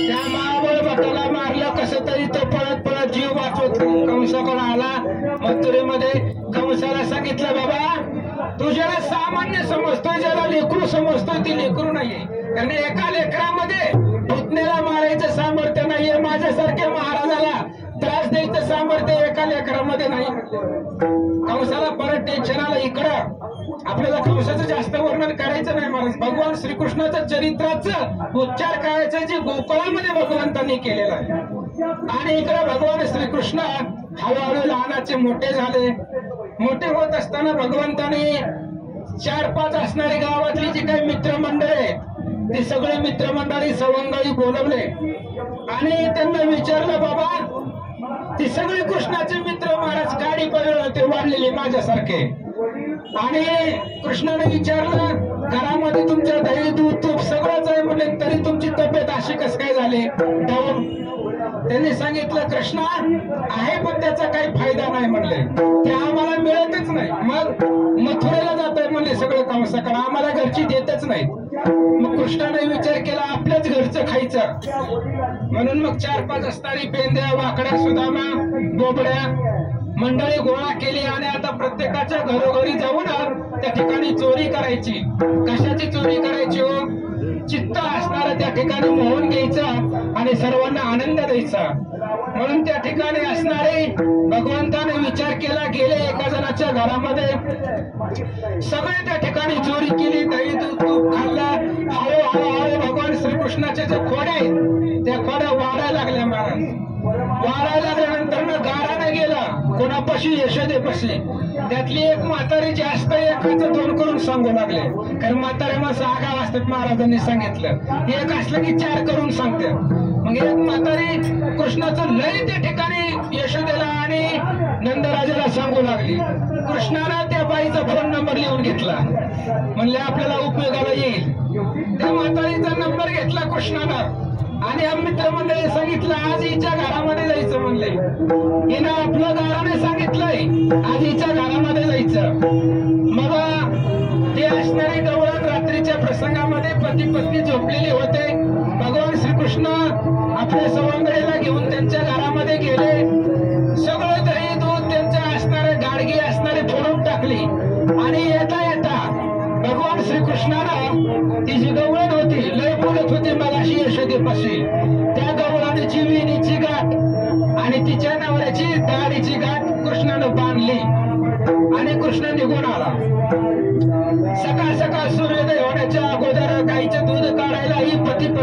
त्या महाबळ भटाला मारलं कसं तरी. तो पळत पळत जीव वाचवत कंसाकडे आला मथुरेमध्ये. कंसाला सांगितलं, बाबा तू ज्याला सामान्य समजतोय, ज्याला लेकरू समजतोय, ती लेकरू नाहीये. कारण एका लेकरामध्ये पुतण्याला मारायचं सामर्थ्य नाहीये. माझ्यासारख्या महाराजाला त्रास द्यायचं सामर्थ्य एका लेकरामध्ये नाही. कंसाला परत टेन्शन आलं. इकडं आपल्याला कंसाचं जास्त वर्णन करायचं नाही महाराज. भगवान श्रीकृष्णाचं चरित्राचं उच्चार करायचं जे गोकुळामध्ये भगवंतांनी केलेलं आहे. आणि इकडे भगवान श्रीकृष्ण हळूहळू लहानाचे मोठे झाले. मोठे होत असताना भगवंताने 4-5 असणारे गावातली जी काही मित्रमंडळ आहेत ते सगळे मित्रमंडळी सवंगडी बोलवले आणि त्यांना विचारलं, बाबा ते सगळे कृष्णाचे मित्र महाराज गाडी ते वाढलेले माझ्यासारखे. आणि कृष्णाने विचारलं, घरामध्ये तुमच्या दही दूध तूप सगळंच आहे म्हणले, तरी तुमची तब्येत अशी कस काय झाली डाऊन? त्यांनी सांगितलं, कृष्णा आहे पण त्याचा काही फायदा नाही म्हणले, ते आम्हाला मिळतच नाही. मग मथुरेला जात आहे म्हणले सगळं कंसाकडे, आम्हाला घरची देतच नाही. मग कृष्णाने विचार केला आपल्याच घरचं खायचं. म्हणून मग 4-5 असणारी पेंद्या, वाकड्या, सुदामा, बोबड्या मंडळी गोळा केली आणि आता प्रत्येकाच्या घरोघरी जाऊन त्या ठिकाणी चोरी करायची. कशाची चोरी करायची हो? चित्त असणारा त्या ठिकाणी मोहून घ्यायचं आणि सर्वांना आनंद द्यायचा. म्हणून त्या ठिकाणी असणारे भगवंताने विचार केला, गेले एका जणाच्या घरामध्ये सगळे त्या ठिकाणी चोरी केली, दही दूध तूप खाल्लं. हळूहळू भगवान श्रीकृष्णाच्या ज्या खोड्या आहेत त्या खोड्या वाढायला लागल्या महाराज. वाढायला लागल्यानंतर गाराने गेला कोणापाशी, यशोदेपाशी. त्यातली एक म्हातारी जास्त एकाचं 2 करून सांगू लागले, कारण म्हातारे माणसं आगाव असतात महाराजांनी सांगितलं. एक असलं की 4 करून सांगते. मग एक म्हातारी कृष्णाचं लय त्या ठिकाणी यशोदेला आणि नंदराजाला सांगू लागली. कृष्णाला त्या बाईचा फोन नंबर लिहून घेतला, म्हणले आपल्याला उपयोगाला येईल. त्या म्हातारीचा नंबर घेतला कृष्णानं आणि मित्रमंडळी सांगितलं आज हिच्या घरामध्ये जायचं म्हणले. हिनं आपलं घराने सांगितलंय आज हिच्या घरामध्ये जायचं. मग ते असणारे गवळण रात्रीच्या प्रसंगामध्ये पती पत्नी झोपलेले होते. भगवान श्रीकृष्ण आपल्या सवंगडीला घेऊन त्यांच्या घरामध्ये गेले. सगळं दही दूध त्यांच्या असणारे गाडगी असणारे फोडून टाकली आणि येता येता भगवान श्रीकृष्णाला ती जी गवळण होती लय बोलत होती मगाशी यशोदेपाशी, त्या गवळणीची विणीची गाठ आणि तिच्या नवऱ्याची दाढीची गाठ कृष्णानं बांधली आणि कृष्ण निघून आला. सकाळ सकाळ सूर्योदय होण्याच्या अगोदर गाईचं दूध काढायचं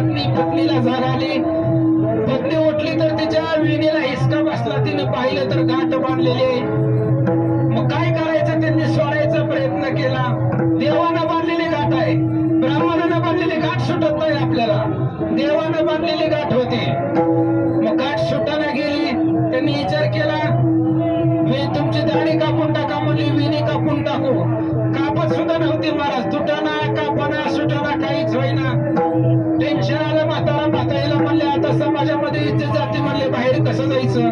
पत्नीला जाग आली. पत्नी उठली तर तिच्या विणीला हिसका बसला. तिने पाहिलं तर गाठ बांधलेली. मग काय करायचं, त्यांनी सोडायचा प्रयत्न केला. देवानं बांधलेली गाठ आहे, ब्राह्मणानं बांधलेली गाठ सुटत नाही आपल्याला. देवानं बांधलेली गाठ होती. मग गाठ सुटायला गेली. त्यांनी विचार केला, मी तुमची दाढी कापून टाका म्हणली. विणी कापून टाकू, कापत सुद्धा नव्हती महाराज. तुटाना कापना सुटाना काहीच होईना. टेन्शन आलं. म्हातारीला म्हणले, आता समाजामध्ये इज्जत जाते म्हणले, बाहेर कसं जायचं.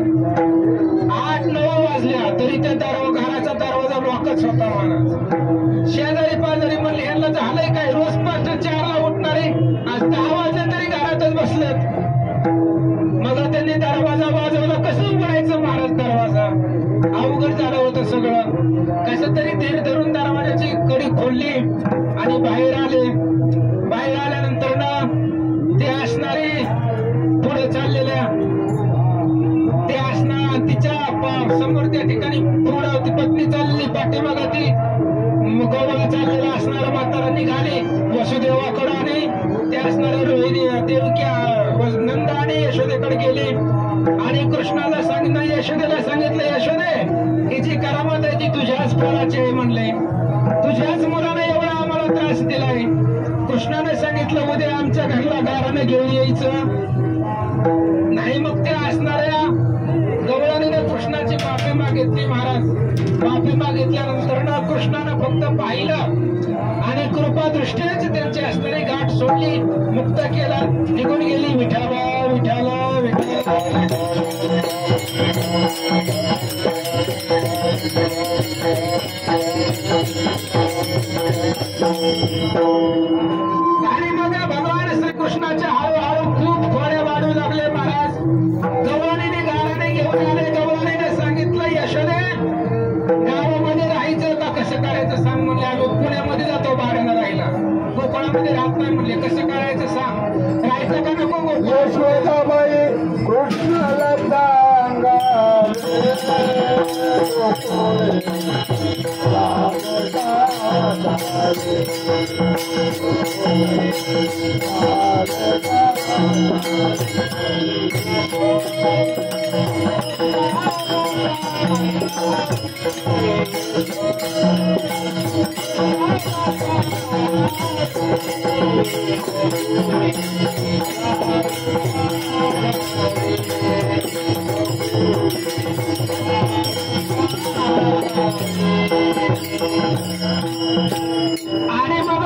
8-9 वाजल्या तरी त्या घराचा दरवाजा लॉकच होता महाराज. शेजारी पाजारी म्हणले, यांना झालंय काय, रोज 5-4ला उठणारे, आज 10 वाजले तरी घरातच बसलेत. मग त्यांनी दरवाजा वाजवला. कसं उघडायचं महाराज दरवाजा, अवघड झालं होतं सगळं. कसं तरी धीर धरून दरवाजाची कडी खोलली आणि बाहेर आले. बाहेर आल्यानंतर ना ते असणारे पुढे चाललेल्या, ते असणार तिच्या समोर त्या ठिकाणी पुढं होती पत्नी चालली, पाठीमागा ती गवळी चाललेला असणारा म्हातारा निघाले वसुदेवाकडे. आणि ते असणारे रोहिणी देवकी नंद आणि यशोदेकडे गेले आणि कृष्णाला सांगितलं, यशोदेला सांगितलं, यशोदे ही जी करामत आहे ती तुझ्याच फळाची आहे म्हणले. तुझ्याच मुलाने एवढा आम्हाला त्रास दिलाय. कृष्णाने सांगितलं, उद्या आमच्या घरला गाराने घेऊन यायचं नाही. मग ते असणाऱ्या गवळणीने कृष्णाची माफी मागितली महाराज. माफी मागितल्यानंतर ना कृष्णानं फक्त पाहिलं आणि कृपा दृष्टीनेच त्यांची असणारी गाठ सोडली, मुक्त केला, निघून गेली. विठाला विठाला विठाला. आणि मग भगवान श्रीकृष्णाचे हळूहळू खूप घोडे वाढू लागले महाराज. गवळणीने गाराने घेऊन आले. गवळणीने सांगितलं, यशोदे गावामध्ये राहायचं का कसं करायचं सांग म्हणले. आम्ही पुण्यामध्ये जातो भाड्यानं राहायला, गोकुळामध्ये राहत नाही म्हणले. कसं करायचं सांग, राहायचं का नको. यशोदाबाई कृष्णाला सांगा आणि मग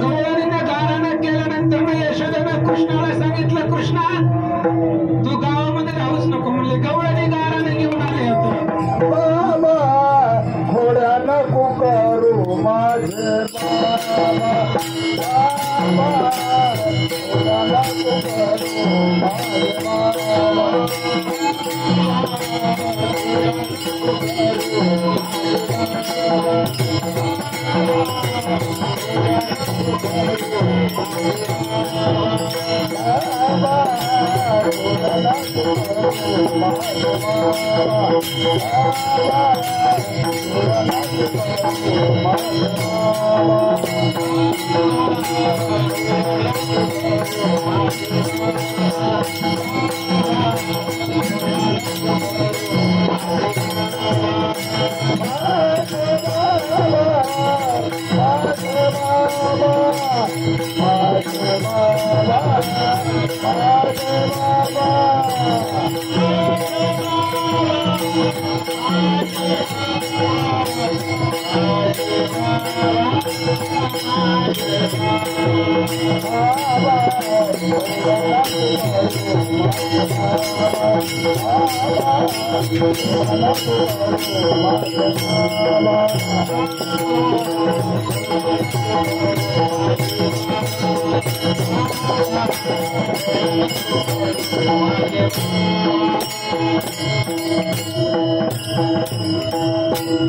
गवळणीने गारानं केल्यानंतर मग यशोदेनं कृष्णाला सांगितलं, कृष्णा तू गावामध्ये राहूच नको म्हणले. गवळणी गारानं घेऊन आले होते. बाबा घोड्या नको करू माझे बाबा, बाबा घोड्या नको करू माझे बाबा.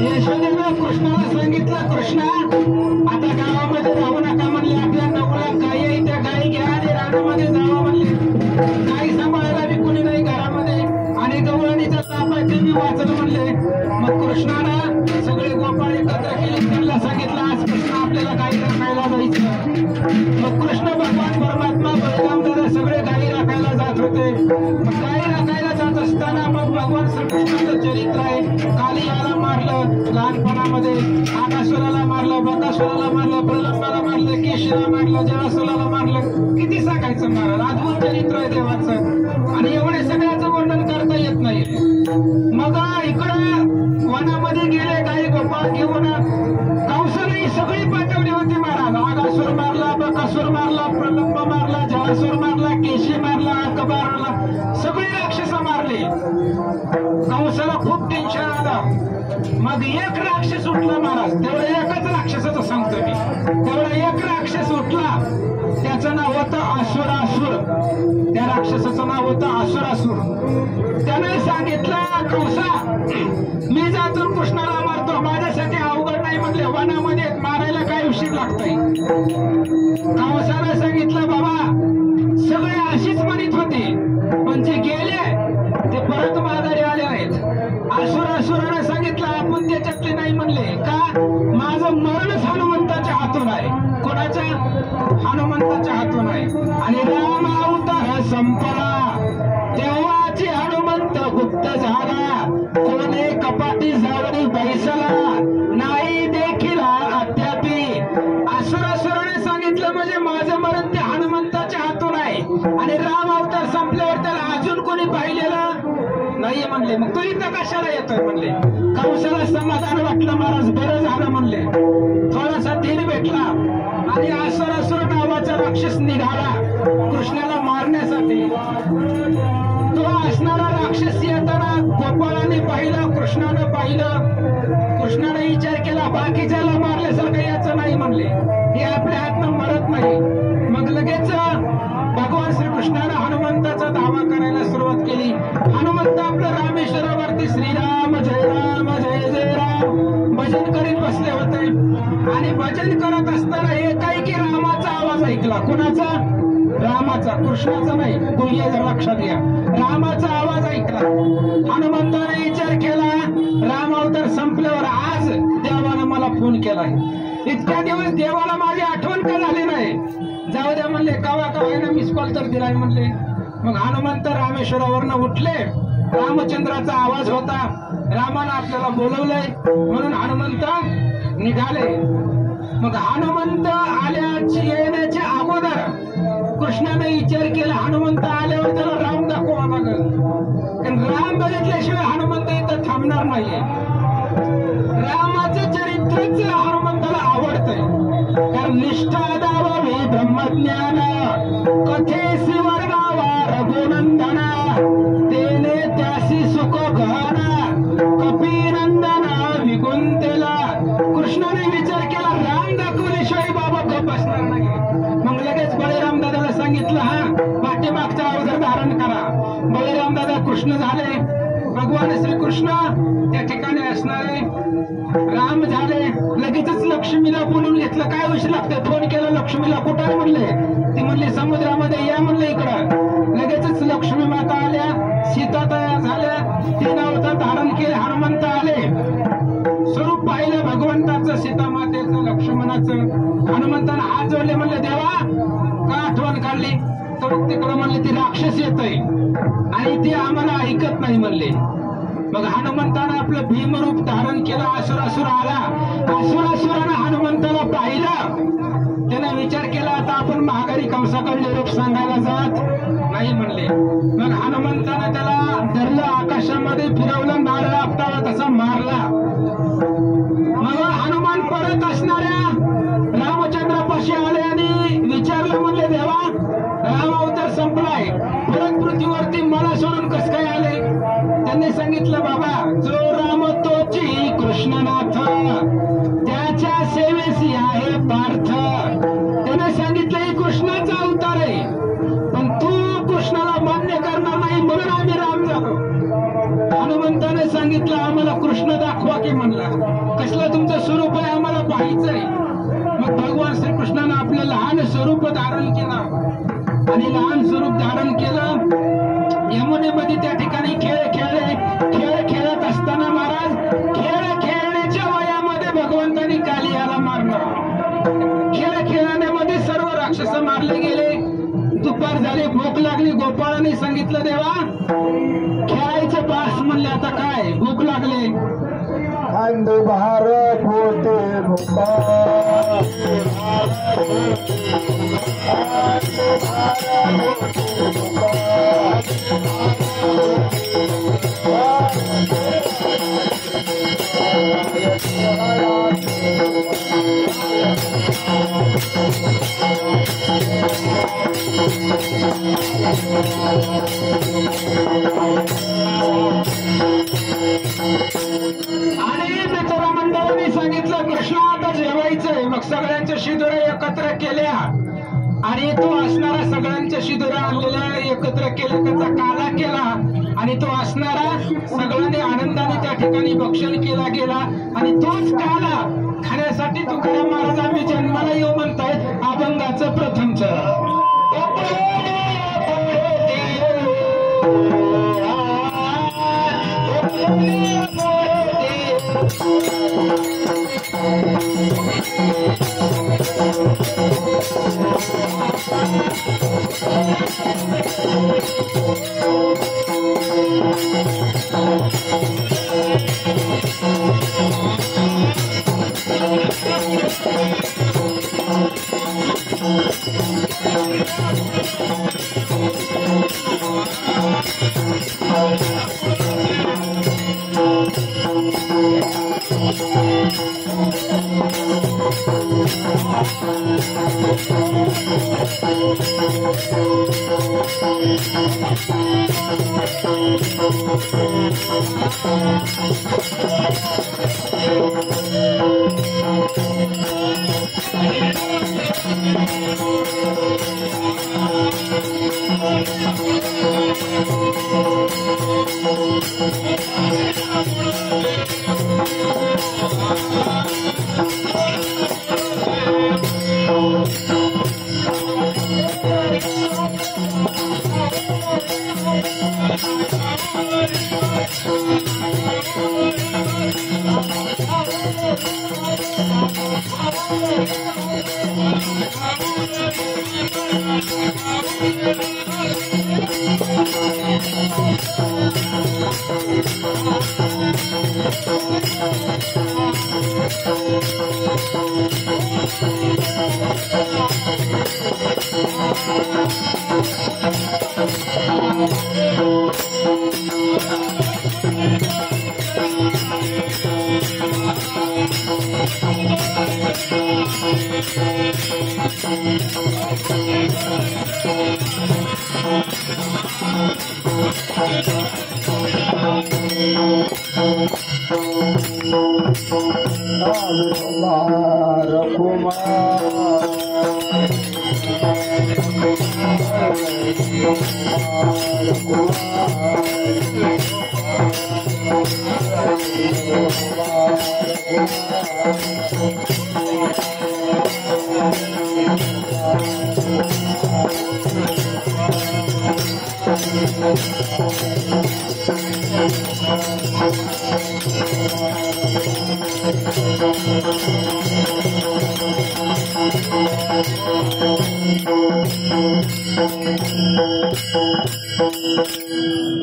यशोदेनं कृष्णाला सांगितलं, कृष्णा आता गावामध्ये राहू नका म्हणले. आपल्या नवरा गायी आहे त्या गायी घ्या आणि रानामध्ये जावं म्हणले. गायी सांभाळायला बी कुणी नाही घरामध्ये आणि गवळणीचा ताप आहे ते मी वाचलं म्हणले. मग कृष्णानं सगळे गोपाळ एकत्र केले. त्यांना सांगितलं आज कृष्ण आपल्याला गायीला खायला जायचं. मग कृष्ण भगवान परमात्मा भगवान श्रीकृष्णाचं चरित्र आहे. कालियाला मारलं लहानपणामध्ये, आकासुराला मारलं, बकासुराला मारलं, प्रलंबाला मारलं, केशीला मारलं, जरासुराला मारलं. किती सांगायचं महाराज, अद्भुत चरित्र आहे देवाचं. आणि एवढे सगळ्याचं वर्णन करता येत नाही. मग इकडं वनामध्ये गेले गाई गोपाळ घेऊन. कंसाने सगळी पाठवली होती महाराज. आगासूर मारला, बकासूर मारला, प्रलंब मारला, जरासूर मारला, केशी मारला, अंक मारला, सगळी राक्षस मारली. कंसाला खूप टेन्शन आलं. मग एक राक्षस उठला महाराज. तेवढा एकच राक्षसाचं सांगतो मी. तेवढा एक राक्षस उठला, त्याचं नाव होतं असुरासुर. त्या राक्षसाचं नाव होतं असुरासुर. त्याने सांगितलं, कंसा मी जातो कृष्णाला मारतो, माझ्यासाठी अवघड नाही म्हणले. वनामध्ये मारायला काय उशीर लागतोय. कंसाला सांगितलं, बाबा सगळे अशीच म्हणत होते, पण जे गेले ते परत माघारी आले नाहीत. असुराने सांगितलं, आपण त्याच्यातले नाही म्हणले. का? माझं मरणच हनुमंताच्या हातून आहे. कोणाच्या? हनुमंताच्या हातून आहे. आणि राम अवतार संपला तेव्हाची हनुमंत गुप्त झाला. कोणे कपाटी जावडी बैसला नाही देखील अद्यापी. असुराने सांगितलं, म्हणजे माझं मरण ते हनुमंताच्या हातून आहे. आणि राम अवतार संपल्यावर त्याला अजून कोणी पाहिलेलं नाही म्हणले. मग तो इथं कशाला येतोय म्हणले. कंसाला समाधान वाटलं महाराज, बरं झालं म्हणले. थोडासा धीर भेटला. आणि असुरासुर नावाचा राक्षस निघाला कृष्णाला मारण्यासाठी. तो असणारा राक्षस येताना गोपाळाने पाहिलं, कृष्णानं पाहिलं. कृष्णाने विचार केला, बाकीच्याला मारल्यासारखं याचं नाही म्हणले, हे आपल्या हातनं मरत नाही. मग लगेच भगवान श्रीकृष्णानं हनुमंताचा धावा करायला सुरुवात केली. हनुमंत आपलं रामेश्वरावरती श्रीराम जय राम जय जय राम भजन करीत बसले होते. आणि भजन करत असताना एकाएकी रामाचा आवाज ऐकला. कोणाचा? रामाचा, कृष्णाचा नाही. गुह्य जर लक्षात घ्या, रामाचा आवाज ऐकला. हनुमंताने विचार केला, राम अवतार संपल्यावर आज देवानं मला फोन केलाय. इतक्या दिवस देवाला माझी आठवण का झाली नाही. जाऊ द्या म्हणले, कवा कवा मिस कॉल तर दिलाय म्हणले. मग हनुमंत रामेश्वरावरनं उठले. रामचंद्राचा आवाज होता, रामानं आपल्याला बोलवलंय म्हणून हनुमंत निघाले. मग हनुमंत येण्याच्या अगोदर कृष्णाने विचार केला, हनुमंत आल्यावर त्याला राम दाखवा लागेल. कारण राम बघितल्याशिवाय हनुमंत इथं थांबणार नाहीये. रामाचं चरित्रच हनुमंताला आवडतंय. कारण निष्ठा दावावी ब्रह्मज्ञान कथेसी वर्गावा रघुनंदन तेने त्यासी सुख गहना कपीनंदना विकुंतेला. कृष्णाने विचार केला, राम दाखवल्याशिवाय बाबा गप बसणार नाही. मग लगेच बळीराम दादाला सांगितलं, हा पाठीमागचा अवजार धारण करा. बळीराम दादा कृष्ण झाले. भगवान श्रीकृष्ण त्या ठिकाणी असणारे राम झाले. लगेचच लक्ष्मीला बोलून घेतलं. काय विषय लागतंय? फोन केला लक्ष्मीला, कुठं म्हणले. ती म्हणली समुद्रामध्ये या म्हणले इकडं. लगेचच लक्ष्मी माता आल्या, सीता तयार झाल्या, 3 अवतार धारण केले. हनुमंत आले, स्वरूप पाहिलं भगवंताचं, सीता मातेचं, लक्ष्मणाचं. हनुमंतानं हात जोडले, म्हणले देवा का आठवण काढली. तर तिकडं म्हणले ती राक्षस येतय आणि ती आम्हाला ऐकत नाही म्हणले. मग हनुमंतानं आपलं भीमरूप धारण केलं. असुरासुर आला. असुरासुरानं हनुमंताला पाहिलं. त्याने विचार केला, आता आपण महागारी कंसाकडले रूप सांगायला जात नाही म्हणले. मग हनुमंतानं त्याला धरलं, आकाशामध्ये फिरवलं, मारला आपटाला तसा मारला. मग हनुमान परत असणाऱ्या रामचंद्रापाशी आले आणि विचारलं, म्हणले देवा राम अवतार संपलाय, परत पृथ्वीवरती मला सोडून कस काय आले. त्यांनी सांगितलं, बाबा जो राम तोची कृष्णनाथ त्याच्या सेवेसी आहे पार्थ. त्याने सांगितलं हे कृष्णाचा अवतार आहे, पण तू कृष्णाला मान्य करणार नाही म्हणून आम्ही राम झालो. हनुमंताने सांगितलं, आम्हाला कृष्ण दाखवा की म्हणला. कसलं तुमचं स्वरूप आहे आम्हाला पाहायचंय. मग भगवान श्रीकृष्णानं आपलं लहान स्वरूप धारण केलं आणि लहान स्वरूप धारण केलं. यमुनेमध्ये त्या ठिकाणी खेळ खेळले. खेळ खेळत असताना महाराज खेळ खेळण्याच्या वयामध्ये भगवंतांनी कालियाला मारलं. खेळ खेळण्यामध्ये सर्व राक्षस मारले गेले. दुपार झाली, भूक लागली. गोपाळाने सांगितलं, देवा खेळायचं पास म्हणले अंधभार पोटे भूका आणि मित्रमंडळांनी सांगितलं कृष्णा आता जेवायचंय. मग सगळ्यांच्या शिदोऱ्या एकत्र केल्या आणि तो असणारा सगळ्यांच्या शिदोऱ्या आणलेल्या एकत्र केल्या, त्याचा काला केला आणि तो असणारा सगळ्यांनी आनंदाने त्या ठिकाणी भक्षण केला गेला. आणि तोच काला खाण्यासाठी तुकाराम महाराज आम्ही जन्माला येऊ म्हणताय अभंगाचं प्रथमच.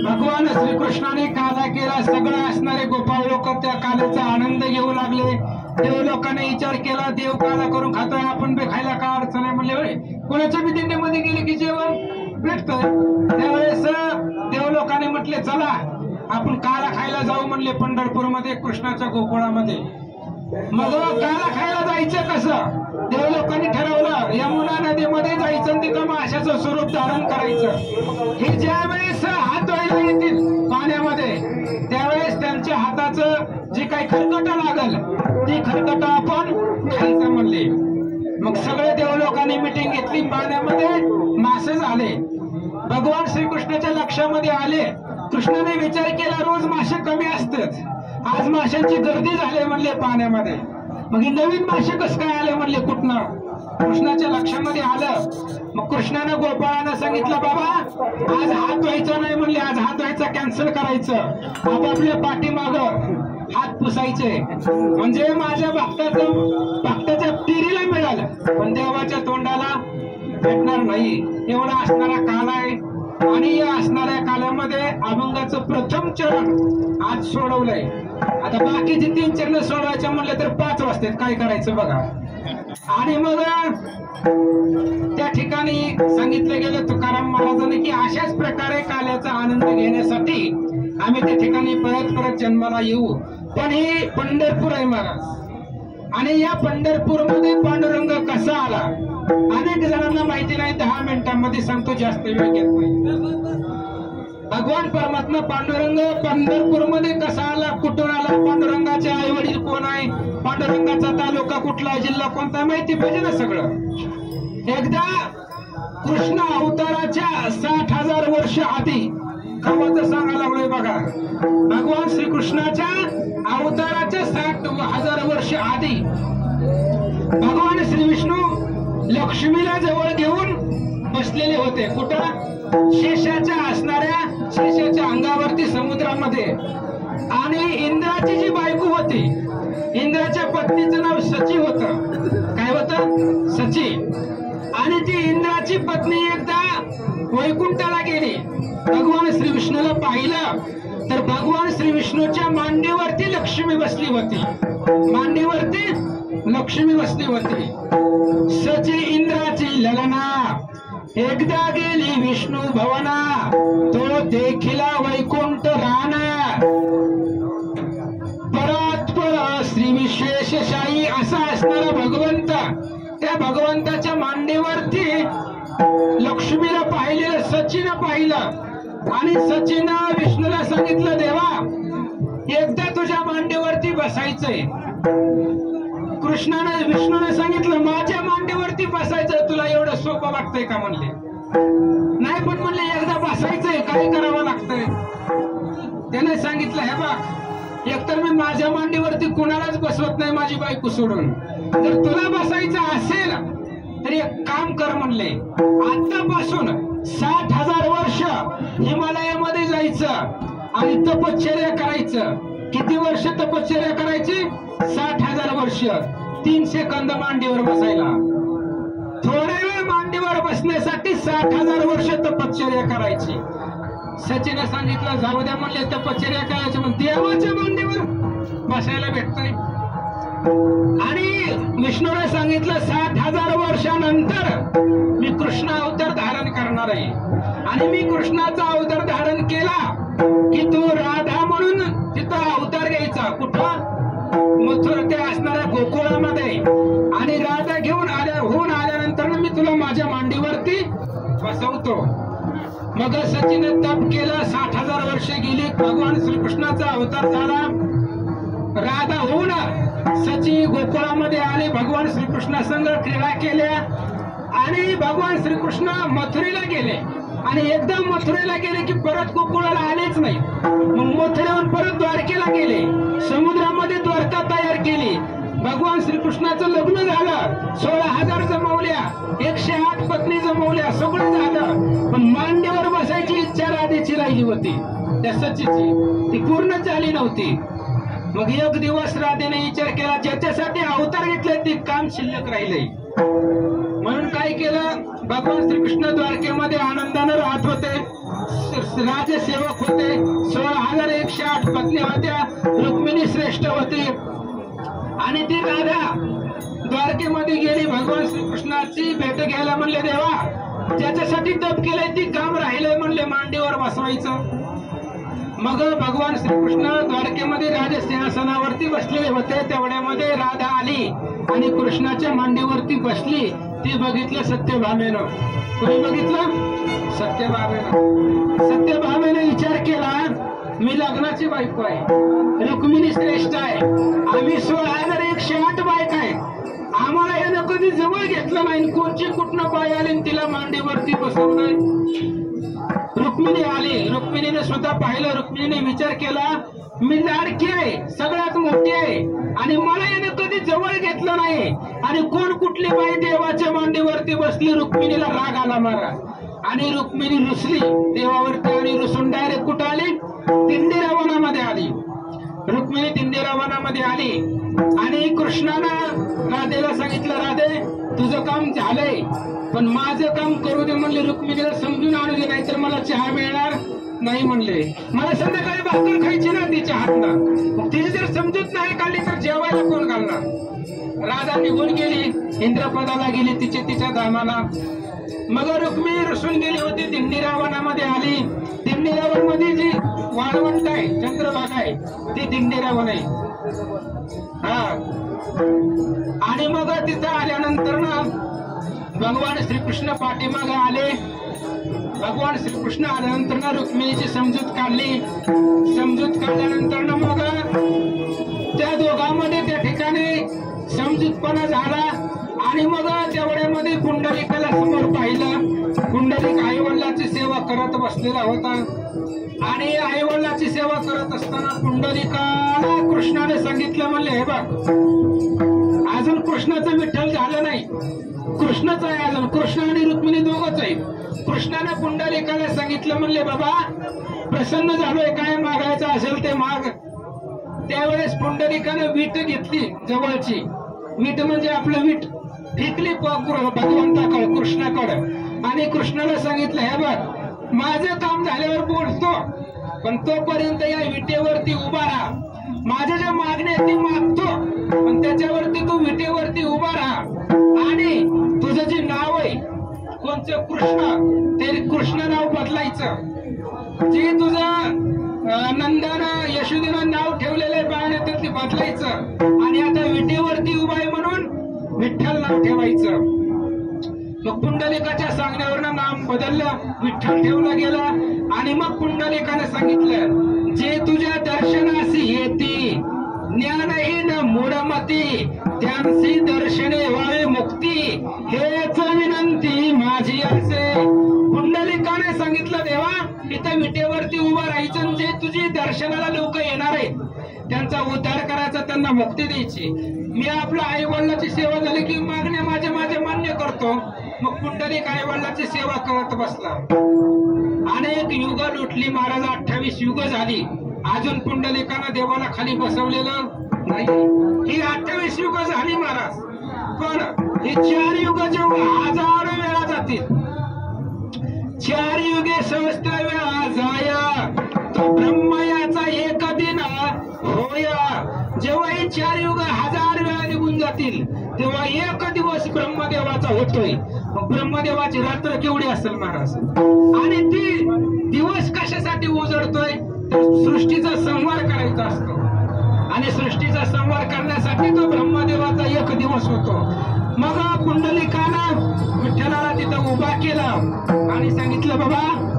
भगवान श्रीकृष्णाने काला केला. सगळे असणारे गोपाळ लोक त्या कालेचा आनंद घेऊ लागले. देव लोकांनी विचार केला देव काला करून खातोय, आपण बी खायला का अडचण आहे म्हणले. कोणाच्या बी दिंडीमध्ये गेले की जेवण भेटतंय. त्यावेळेस देव लोकांनी म्हटले चला आपण काला खायला जाऊ म्हणले पंढरपूरमध्ये कृष्णाच्या गोकुळामध्ये. मग काला खायला जायचं कसं देव लोकांनी ठरवलं यमुना नदीमध्ये जायचं आणि तिथं माशाचं स्वरूप धारण करायचं. हे ज्या वेळेस हात धुवायला येतील पाण्यामध्ये त्यावेळेस त्यांच्या हाताचं जे काही खरकटं लागल ती खरकटं आपण खायचं म्हणले. मग सगळे देव लोकांनी मिटिंग घेतली. पाण्यामध्ये मासे झाले. भगवान श्रीकृष्णाच्या लक्षामध्ये आले. कृष्णाने विचार केला रोज मासे कमी असतात, आज माशांची गर्दी झाली म्हणले पाण्यामध्ये. मग नवीन मासे कस काय आले म्हणले कुठनं. कृष्णाच्या लक्षामध्ये आलं. मग कृष्णानं गोपाळांना सांगितलं बाबा आज हात धुवायचा नाही म्हणले, आज हात धुवायचा कॅन्सल करायचं, आपापल्या पाठीमाग हात पुसायचे म्हणजे माझ्या भक्ताच्या तिरीला मिळालं पण देवाच्या तोंडाला भेटणार नाही. एवढा असणारा काल आहे आणि या असणाऱ्या कालामध्ये अभंगाचं प्रथम चरण आज सोडवलंय. आता बाकीचे 3 चरण सोडवायचे म्हणले तर 5 वाजतात. काय करायचं बघा. आणि मग त्या ठिकाणी सांगितलं गेलं तुकाराम महाराजांनी की अशाच प्रकारे काल्याचा आनंद घेण्यासाठी आम्ही त्या ठिकाणी परत परत जन्माला येऊ. पण हे पंढरपूर आहे महाराज. आणि या पंढरपूरमध्ये पांडुरंग कसा आला अनेक जणांना माहिती नाही. 10 मिनिटांमध्ये सांगतो, जास्त वेळ घेत नाही. भगवान परमात्मा पांडुरंग पंढरपूरमध्ये कसा आला, कुठून आला, पांडुरंगाचे आई वडील कोण आहे, पांडुरंगाचा तालुका कुठला, जिल्हा कोणता, माहिती पाहिजे ना सगळं. एकदा कृष्ण अवताराच्या 60,000 वर्ष आधी कमाचं सांगायला लागलोय बघा. भगवान श्रीकृष्णाच्या अवताराच्या 60,000 वर्ष आधी भगवान श्री विष्णू लक्ष्मीला जवळ घेऊन बसलेले होते. कुठं? शेषाच्या असणाऱ्या शेषाच्या अंगावरती समुद्रामध्ये. आणि इंद्राची जी बायको होती, इंद्राच्या पत्नीचं नाव सची होतं. काय होतं? सची. आणि ती इंद्राची पत्नी एकदा वैकुंठाला गेली. भगवान श्री विष्णूला पाहिलं तर भगवान श्री विष्णूच्या मांडीवरती लक्ष्मी बसली होती. मांडीवरती लक्ष्मी बसली होती. सची इंद्राची ललना एकदा गेली विष्णू भवना, तो देखिला वैकुंठ राहणार. परत पर श्री विश्वेशशाही असा असणारा भगवंत, त्या भगवंताच्या मांडीवरती लक्ष्मीला पाहिलेलं सचिनं पाहिलं. आणि सचिनं विष्णूला सांगितलं, देवा एकदा तुझ्या मांडीवरती बसायचंय. विष्णूने सांगितलं, माझ्या मांडीवरती बसायचं तुला एवढं सोपं वाटतंय का म्हणले. नाही पण म्हणले एकदा बसायचंय, काय करावं लागतंय. त्याने सांगितलं, हे बघ एकतर मी माझ्या मांडीवरती कुणालाच बसवत नाही माझी बायको सोडून. जर तुला बसायचं असेल तर एक काम कर म्हणले, आतापासून 60,000 वर्ष हिमालयामध्ये जायचं आणि तपश्चर्या करायचं. किती वर्ष तपश्चर्या करायची? 60,000 वर्ष. 3 सेकंद मांडीवर बसायला. थोडा वेळ मांडीवर बसण्यासाठी 60,000 वर्ष तपश्चर्या करायची. सचिन सांगितलं, जाऊ द्या म्हणले तपश्चर्या करायची, पण देवाच्या मांडीवर बसायला भेटतंय. आणि विष्णूने सांगितलं, 60,000 वर्षानंतर मी कृष्ण अवतार धारण करणार आहे. आणि मी कृष्णाचा अवतार धारण केला की तो राधा म्हणून तिथं अवतार घ्यायचा. कुठं? मथुरा ते असणाऱ्या गोकुळामध्ये. आणि राधा होऊन आल्यानंतर मी तुला माझ्या मांडीवरती बसवतो. मग सचिन तप केलं. 60,000 वर्षे गेली. भगवान श्रीकृष्णाचा अवतार झाला. राधा होऊन सची गोकुळामध्ये आले. भगवान श्रीकृष्णासंग क्रीडा केल्या. आणि भगवान श्रीकृष्ण मथुरेला गेले. आणि एकदा मथुरेला गेले की परत गोकुळाला आलेच नाही. मग मथुरेहून परत द्वारकेला गेले. समुद्रामध्ये द्वारका तयार केली. भगवान श्रीकृष्णाचं लग्न झालं. 16,000 जमवल्या. 108 पत्नी जमवल्या. सगळं झालं. पण मांडीवर बसायची इच्छा राधेची राहिली होती. त्या सचीची ती पूर्ण झाली नव्हती. मग एक दिवस राधेने विचार केला, ज्याच्यासाठी अवतार घेतले ते काम शिल्लक राहिले. म्हणून काय केलं, भगवान श्रीकृष्ण द्वारकेमध्ये आनंदाने राहत होते. राजसेवक होते. 16,108 पत्नी होत्या. रुक्मिणी श्रेष्ठ होती. आणि ती राधा द्वारकेमध्ये गेली. भगवान श्रीकृष्णाची भेट घ्यायला म्हणले, देवा ज्याच्यासाठी तप केलंय ती काम राहिलंय म्हणले मांडीवर बसवायचं. मग भगवान श्रीकृष्ण द्वारकेमध्ये राजसिंहासनावरती बसलेले होते. तेवढ्यामध्ये राधा आली आणि कृष्णाच्या मांडीवरती बसली. ती बघितलं सत्यभामेनं. कोणी बघितलं? सत्यभामेनं. सत्यभामेनं विचार केला, मी लग्नाची बायको आहे, रुक्मिणी श्रेष्ठ आहे, आम्ही 16,108 बायका आहे, आम्हाला यानं कधी जवळ घेतलं नाही. कोणची कुठनं बाई आली तिला मांडीवरती बसवलं. रुक्मिणी आली. रुक्मिणीने सुद्धा पाहिलं. रुक्मिणीने विचार केला, मी लाडकी आहे, सगळ्यात मोठी आहे, आणि मला यानं कधी जवळ घेतलं नाही. आणि कोण कुठली बाई देवाच्या मांडीवरती बसली. रुक्मिणीला राग आला महाराज. आणि रुक्मिणी रुसली देवावरती. आणि रुसून डायरेक्ट कुठं आली? दिंडीरा वनामध्ये आली. रुक्मिणी दिंडीरा वनामध्ये आली आणि कृष्णानं राधेला सांगितलं, राधे तुझं काम झालंय पण माझं काम करू दे म्हणले. रुक्मिणीला समजून आणू दे नाहीतर मला चहा मिळणार नाही म्हणले. मला संध्याकाळी भाकर खायची ना तिच्या हातनं. मग तिची जर समजूत नाही काढली तर जेवायला कोण घालणार. राधा निघून गेली, इंद्रपदाला गेली तिच्या धामाला. मग रुक्मिणी रुसून गेली होती, दिंडीरा वनामध्ये आली. दिंडीरा वन मध्ये जी वाळवंट आहे, चंद्रभागा आहे, ती दिंडीरा वन आहे. हा आणि मग तिथं आल्यानंतर ना भगवान श्रीकृष्ण पाठीमागे आले. भगवान श्रीकृष्ण आल्यानंतर ना रुक्मिणीची समजूत काढली. समजूत काढल्यानंतर ना मग त्या दोघांमध्ये त्या ठिकाणी समजूतपणा झाला. आणि मग तेवढ्यामध्ये पुंडलिकाला समोर पाहिलं. पुंडलिक आईवडिलाची सेवा करत बसलेला होता आणि आईवडिलाची सेवा करत असताना पुंडलिकाला कृष्णाने सांगितलं, म्हणले हे बघ अजून कृष्णाचं विठ्ठल झालं नाही, कृष्णच आहे अजून. कृष्ण आणि रुक्मिणी दोघच आहे. कृष्णाने पुंडलिकाला सांगितलं, म्हणले बाबा प्रसन्न झालोय, काय मागायचं असेल ते माग. त्यावेळेस पुंडलिकाने वीट घेतली जवळची. वीट म्हणजे आपलं वीट फेकली भगवंताकडे, कृष्णाकडे. आणि कृष्णाला सांगितलं, हे बघ माझं काम झाल्यावर बोलतो पण तोपर्यंत या विटेवरती उभा राहा. माझ्या ज्या मागण्या ती मागतो पण त्याच्यावरती तू विटेवरती उभा राहा. आणि तुझं जे नाव आहे कोणचं, कृष्ण, ते कृष्ण नाव बदलायचं. जे तुझं नंदानं यशोदेनं नाव ठेवलेलं बाळाने ते बदलायचं. आणि आता विटेवरती उभा आहे म्हणून विठ्ठल नाव ठेवायचं. मग पुंडलिकाच्या सांगण्यावरनं नाम बदललं, विठ्ठल ठेवलं गेलं. आणि मग पुंडलिकाने सांगितलं, जे तुझ्या दर्शनासी येती ज्ञानहीन मूढमती त्यांची दर्शने व्हावे मुक्ती, हेच विनंती माझी असे. पुंडलिकाने सांगितलं, देवा इथं विटेवरती उभं राहायचं, जे तुझी दर्शनाला लोक येणार आहेत त्यांचा उद्धार करायचा, त्यांना मुक्ती द्यायची. मी आपल्या आई वडिलाची सेवा झाली की मागण्या माझ्या मान्य करतो. मग पुंडलिक आई वडिलाची सेवा करत बसला. अनेक युग लुटली महाराज, 28 युग झाली, अजून पुंडलिकानं देवाला खाली बसवलेलं नाही. ही 28 युग झाली महाराज. पण ही 4 युग जेव्हा हजारो वेळा जातील, 4 युगे सहस्त्र वेळा जाया तो ब्रह्मयाचा एक दिन होया. जेव्हा ही 4 युग 1000 वेळा निघून जातील तेव्हा एक दिवस ब्रह्मदेवाचा होतोय. ब्रह्मदेवाची रात्र केवढी असेल महाराज. आणि ती दिवस कशासाठी उजळतोय, सृष्टीचा संहार करायचा असतो. आणि सृष्टीचा संहार करण्यासाठी तो ब्रह्मदेवाचा एक दिवस होतो. मग पुंडलिकानं विठ्ठलाला तिथं उभा केला आणि सांगितलं, बाबा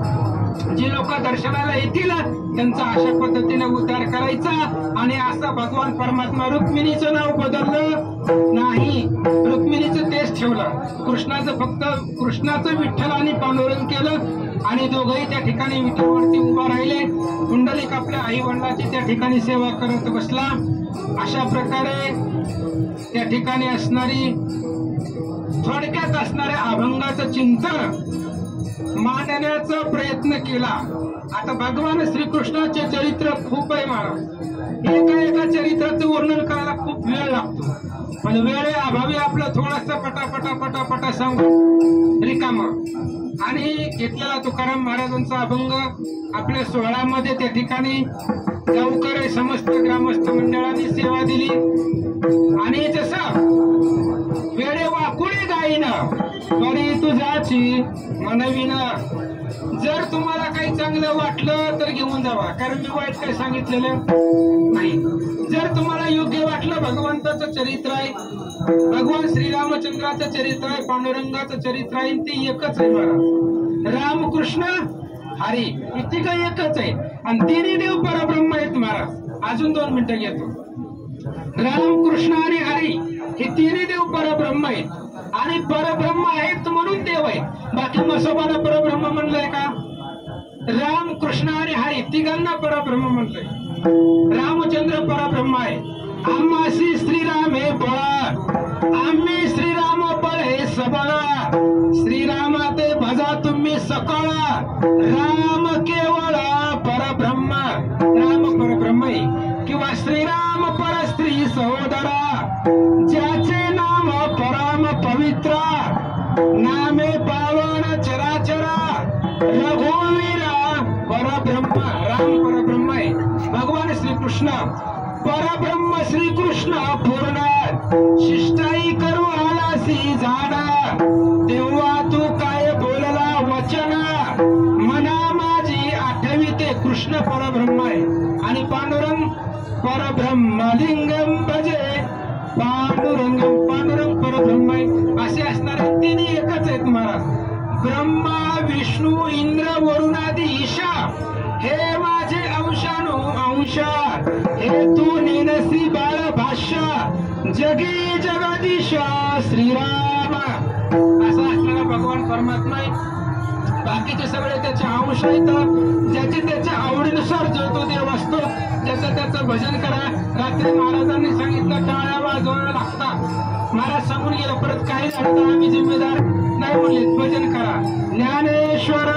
जे लोक दर्शनाला येतील त्यांचा अशा पद्धतीने उद्धार करायचा. आणि असं भगवान परमात्मा रुक्मिणीचं नाव बदललं नाही, रुक्मिणीचं तेच ठेवलं. कृष्णाचं फक्त कृष्णाचं विठ्ठल आणि पांडुरंग केलं. आणि दोघंही त्या ठिकाणी विठ्ठलावरती उभा राहिले. पुंडलिक आपल्या आई वडिलांची त्या ठिकाणी सेवा करत बसला. अशा प्रकारे त्या ठिकाणी असणारी थोडक्यात असणाऱ्या अभंगाचं चिंतन मांडण्याचा प्रयत्न केला. आता भगवान श्रीकृष्णाचे चरित्र खूप आहे महाराज. एका चरित्राचं वर्णन करायला खूप वेळ लागतो. पण वेळे अभावी आपलं थोडंसं पटापटा सांगू रिकामं. आणि घेतलेला तुकाराम महाराजांचा अभंग आपल्या 16 मध्ये त्या ठिकाणी गावकरी समस्त ग्रामस्थ मंडळांनी सेवा दिली. आणि जसं वेळे वाकुळे गाईन बरी तुझाची मनविन. जर तुम्हाला काही चांगलं वाटलं तर घेऊन जावा, कारण मी वाईट काही सांगितलेलं नाही. जर तुम्हाला योग्य वाटलं, भगवंताचं चरित्र आहे, भगवान श्रीरामचंद्राचं चरित्र आहे, पांडुरंगाचं चरित्र आहे, ते एकच आहे महाराज. रामकृष्ण हरी हे तिघ एकच आहे. आणि तिन्ही देव परब्रह्म आहेत महाराज. अजून 2 मिनिटं घेतो. रामकृष्ण आणि हरी हे तिन्ही देव परब्रह्म आहेत. आणि परब्रह्म आहेत म्हणून देव आहे. बाकी मसोबाला परब्रह्म म्हणलंय का? राम कृष्ण आणि हरी तिघांना परब्रह्म म्हणलंय. रामचंद्र परब्रह्म आहे. आम्हासी श्रीराम हे बळ, आम्ही श्रीराम बळ हे सबळ, श्रीरामा ते भजा तुम्ही सकळ, राम केवळ परब्रह्म. राम परब्रह्म आहे किंवा नामे पावन चराचरा रघुवीरा परब्रह्म राम परब्रह्म आहे भगवान श्रीकृष्ण परब्रह्म श्रीकृष्ण पूर्ण शिष्टाई करू आलासी झाडा तेव्हा तू काय बोलला वचन मना माझी आठविते कृष्ण परब्रह्म आहे आणि पांडुरंग परब्रह्म लिंगम भजे पांडुरंगम पांडुरंग परब्रह्म आहे असे असणारे तिन्ही एकच आहेत महाराज ब्रह्मा विष्णू इंद्र वरुणादी ईशा हे माझे अंशानु अंशा हे तू नेनसी बाळ भाष्य जगी जगदीश श्रीराम असा असणारा भगवान परमात्मा आहे बाकीचे सगळे त्याचे अंश आहेत ज्याचे त्याच्या आवडीनुसार जो तो देव असतो ज्याचं त्याचं भजन करा रात्री महाराजांनी सांगितलं टाळ्या वाजवायला लागतात महाराज सांगून गेलो परत काही झालं तर आम्ही जिम्मेदार नाही म्हणले भजन करा ज्ञानेश्वर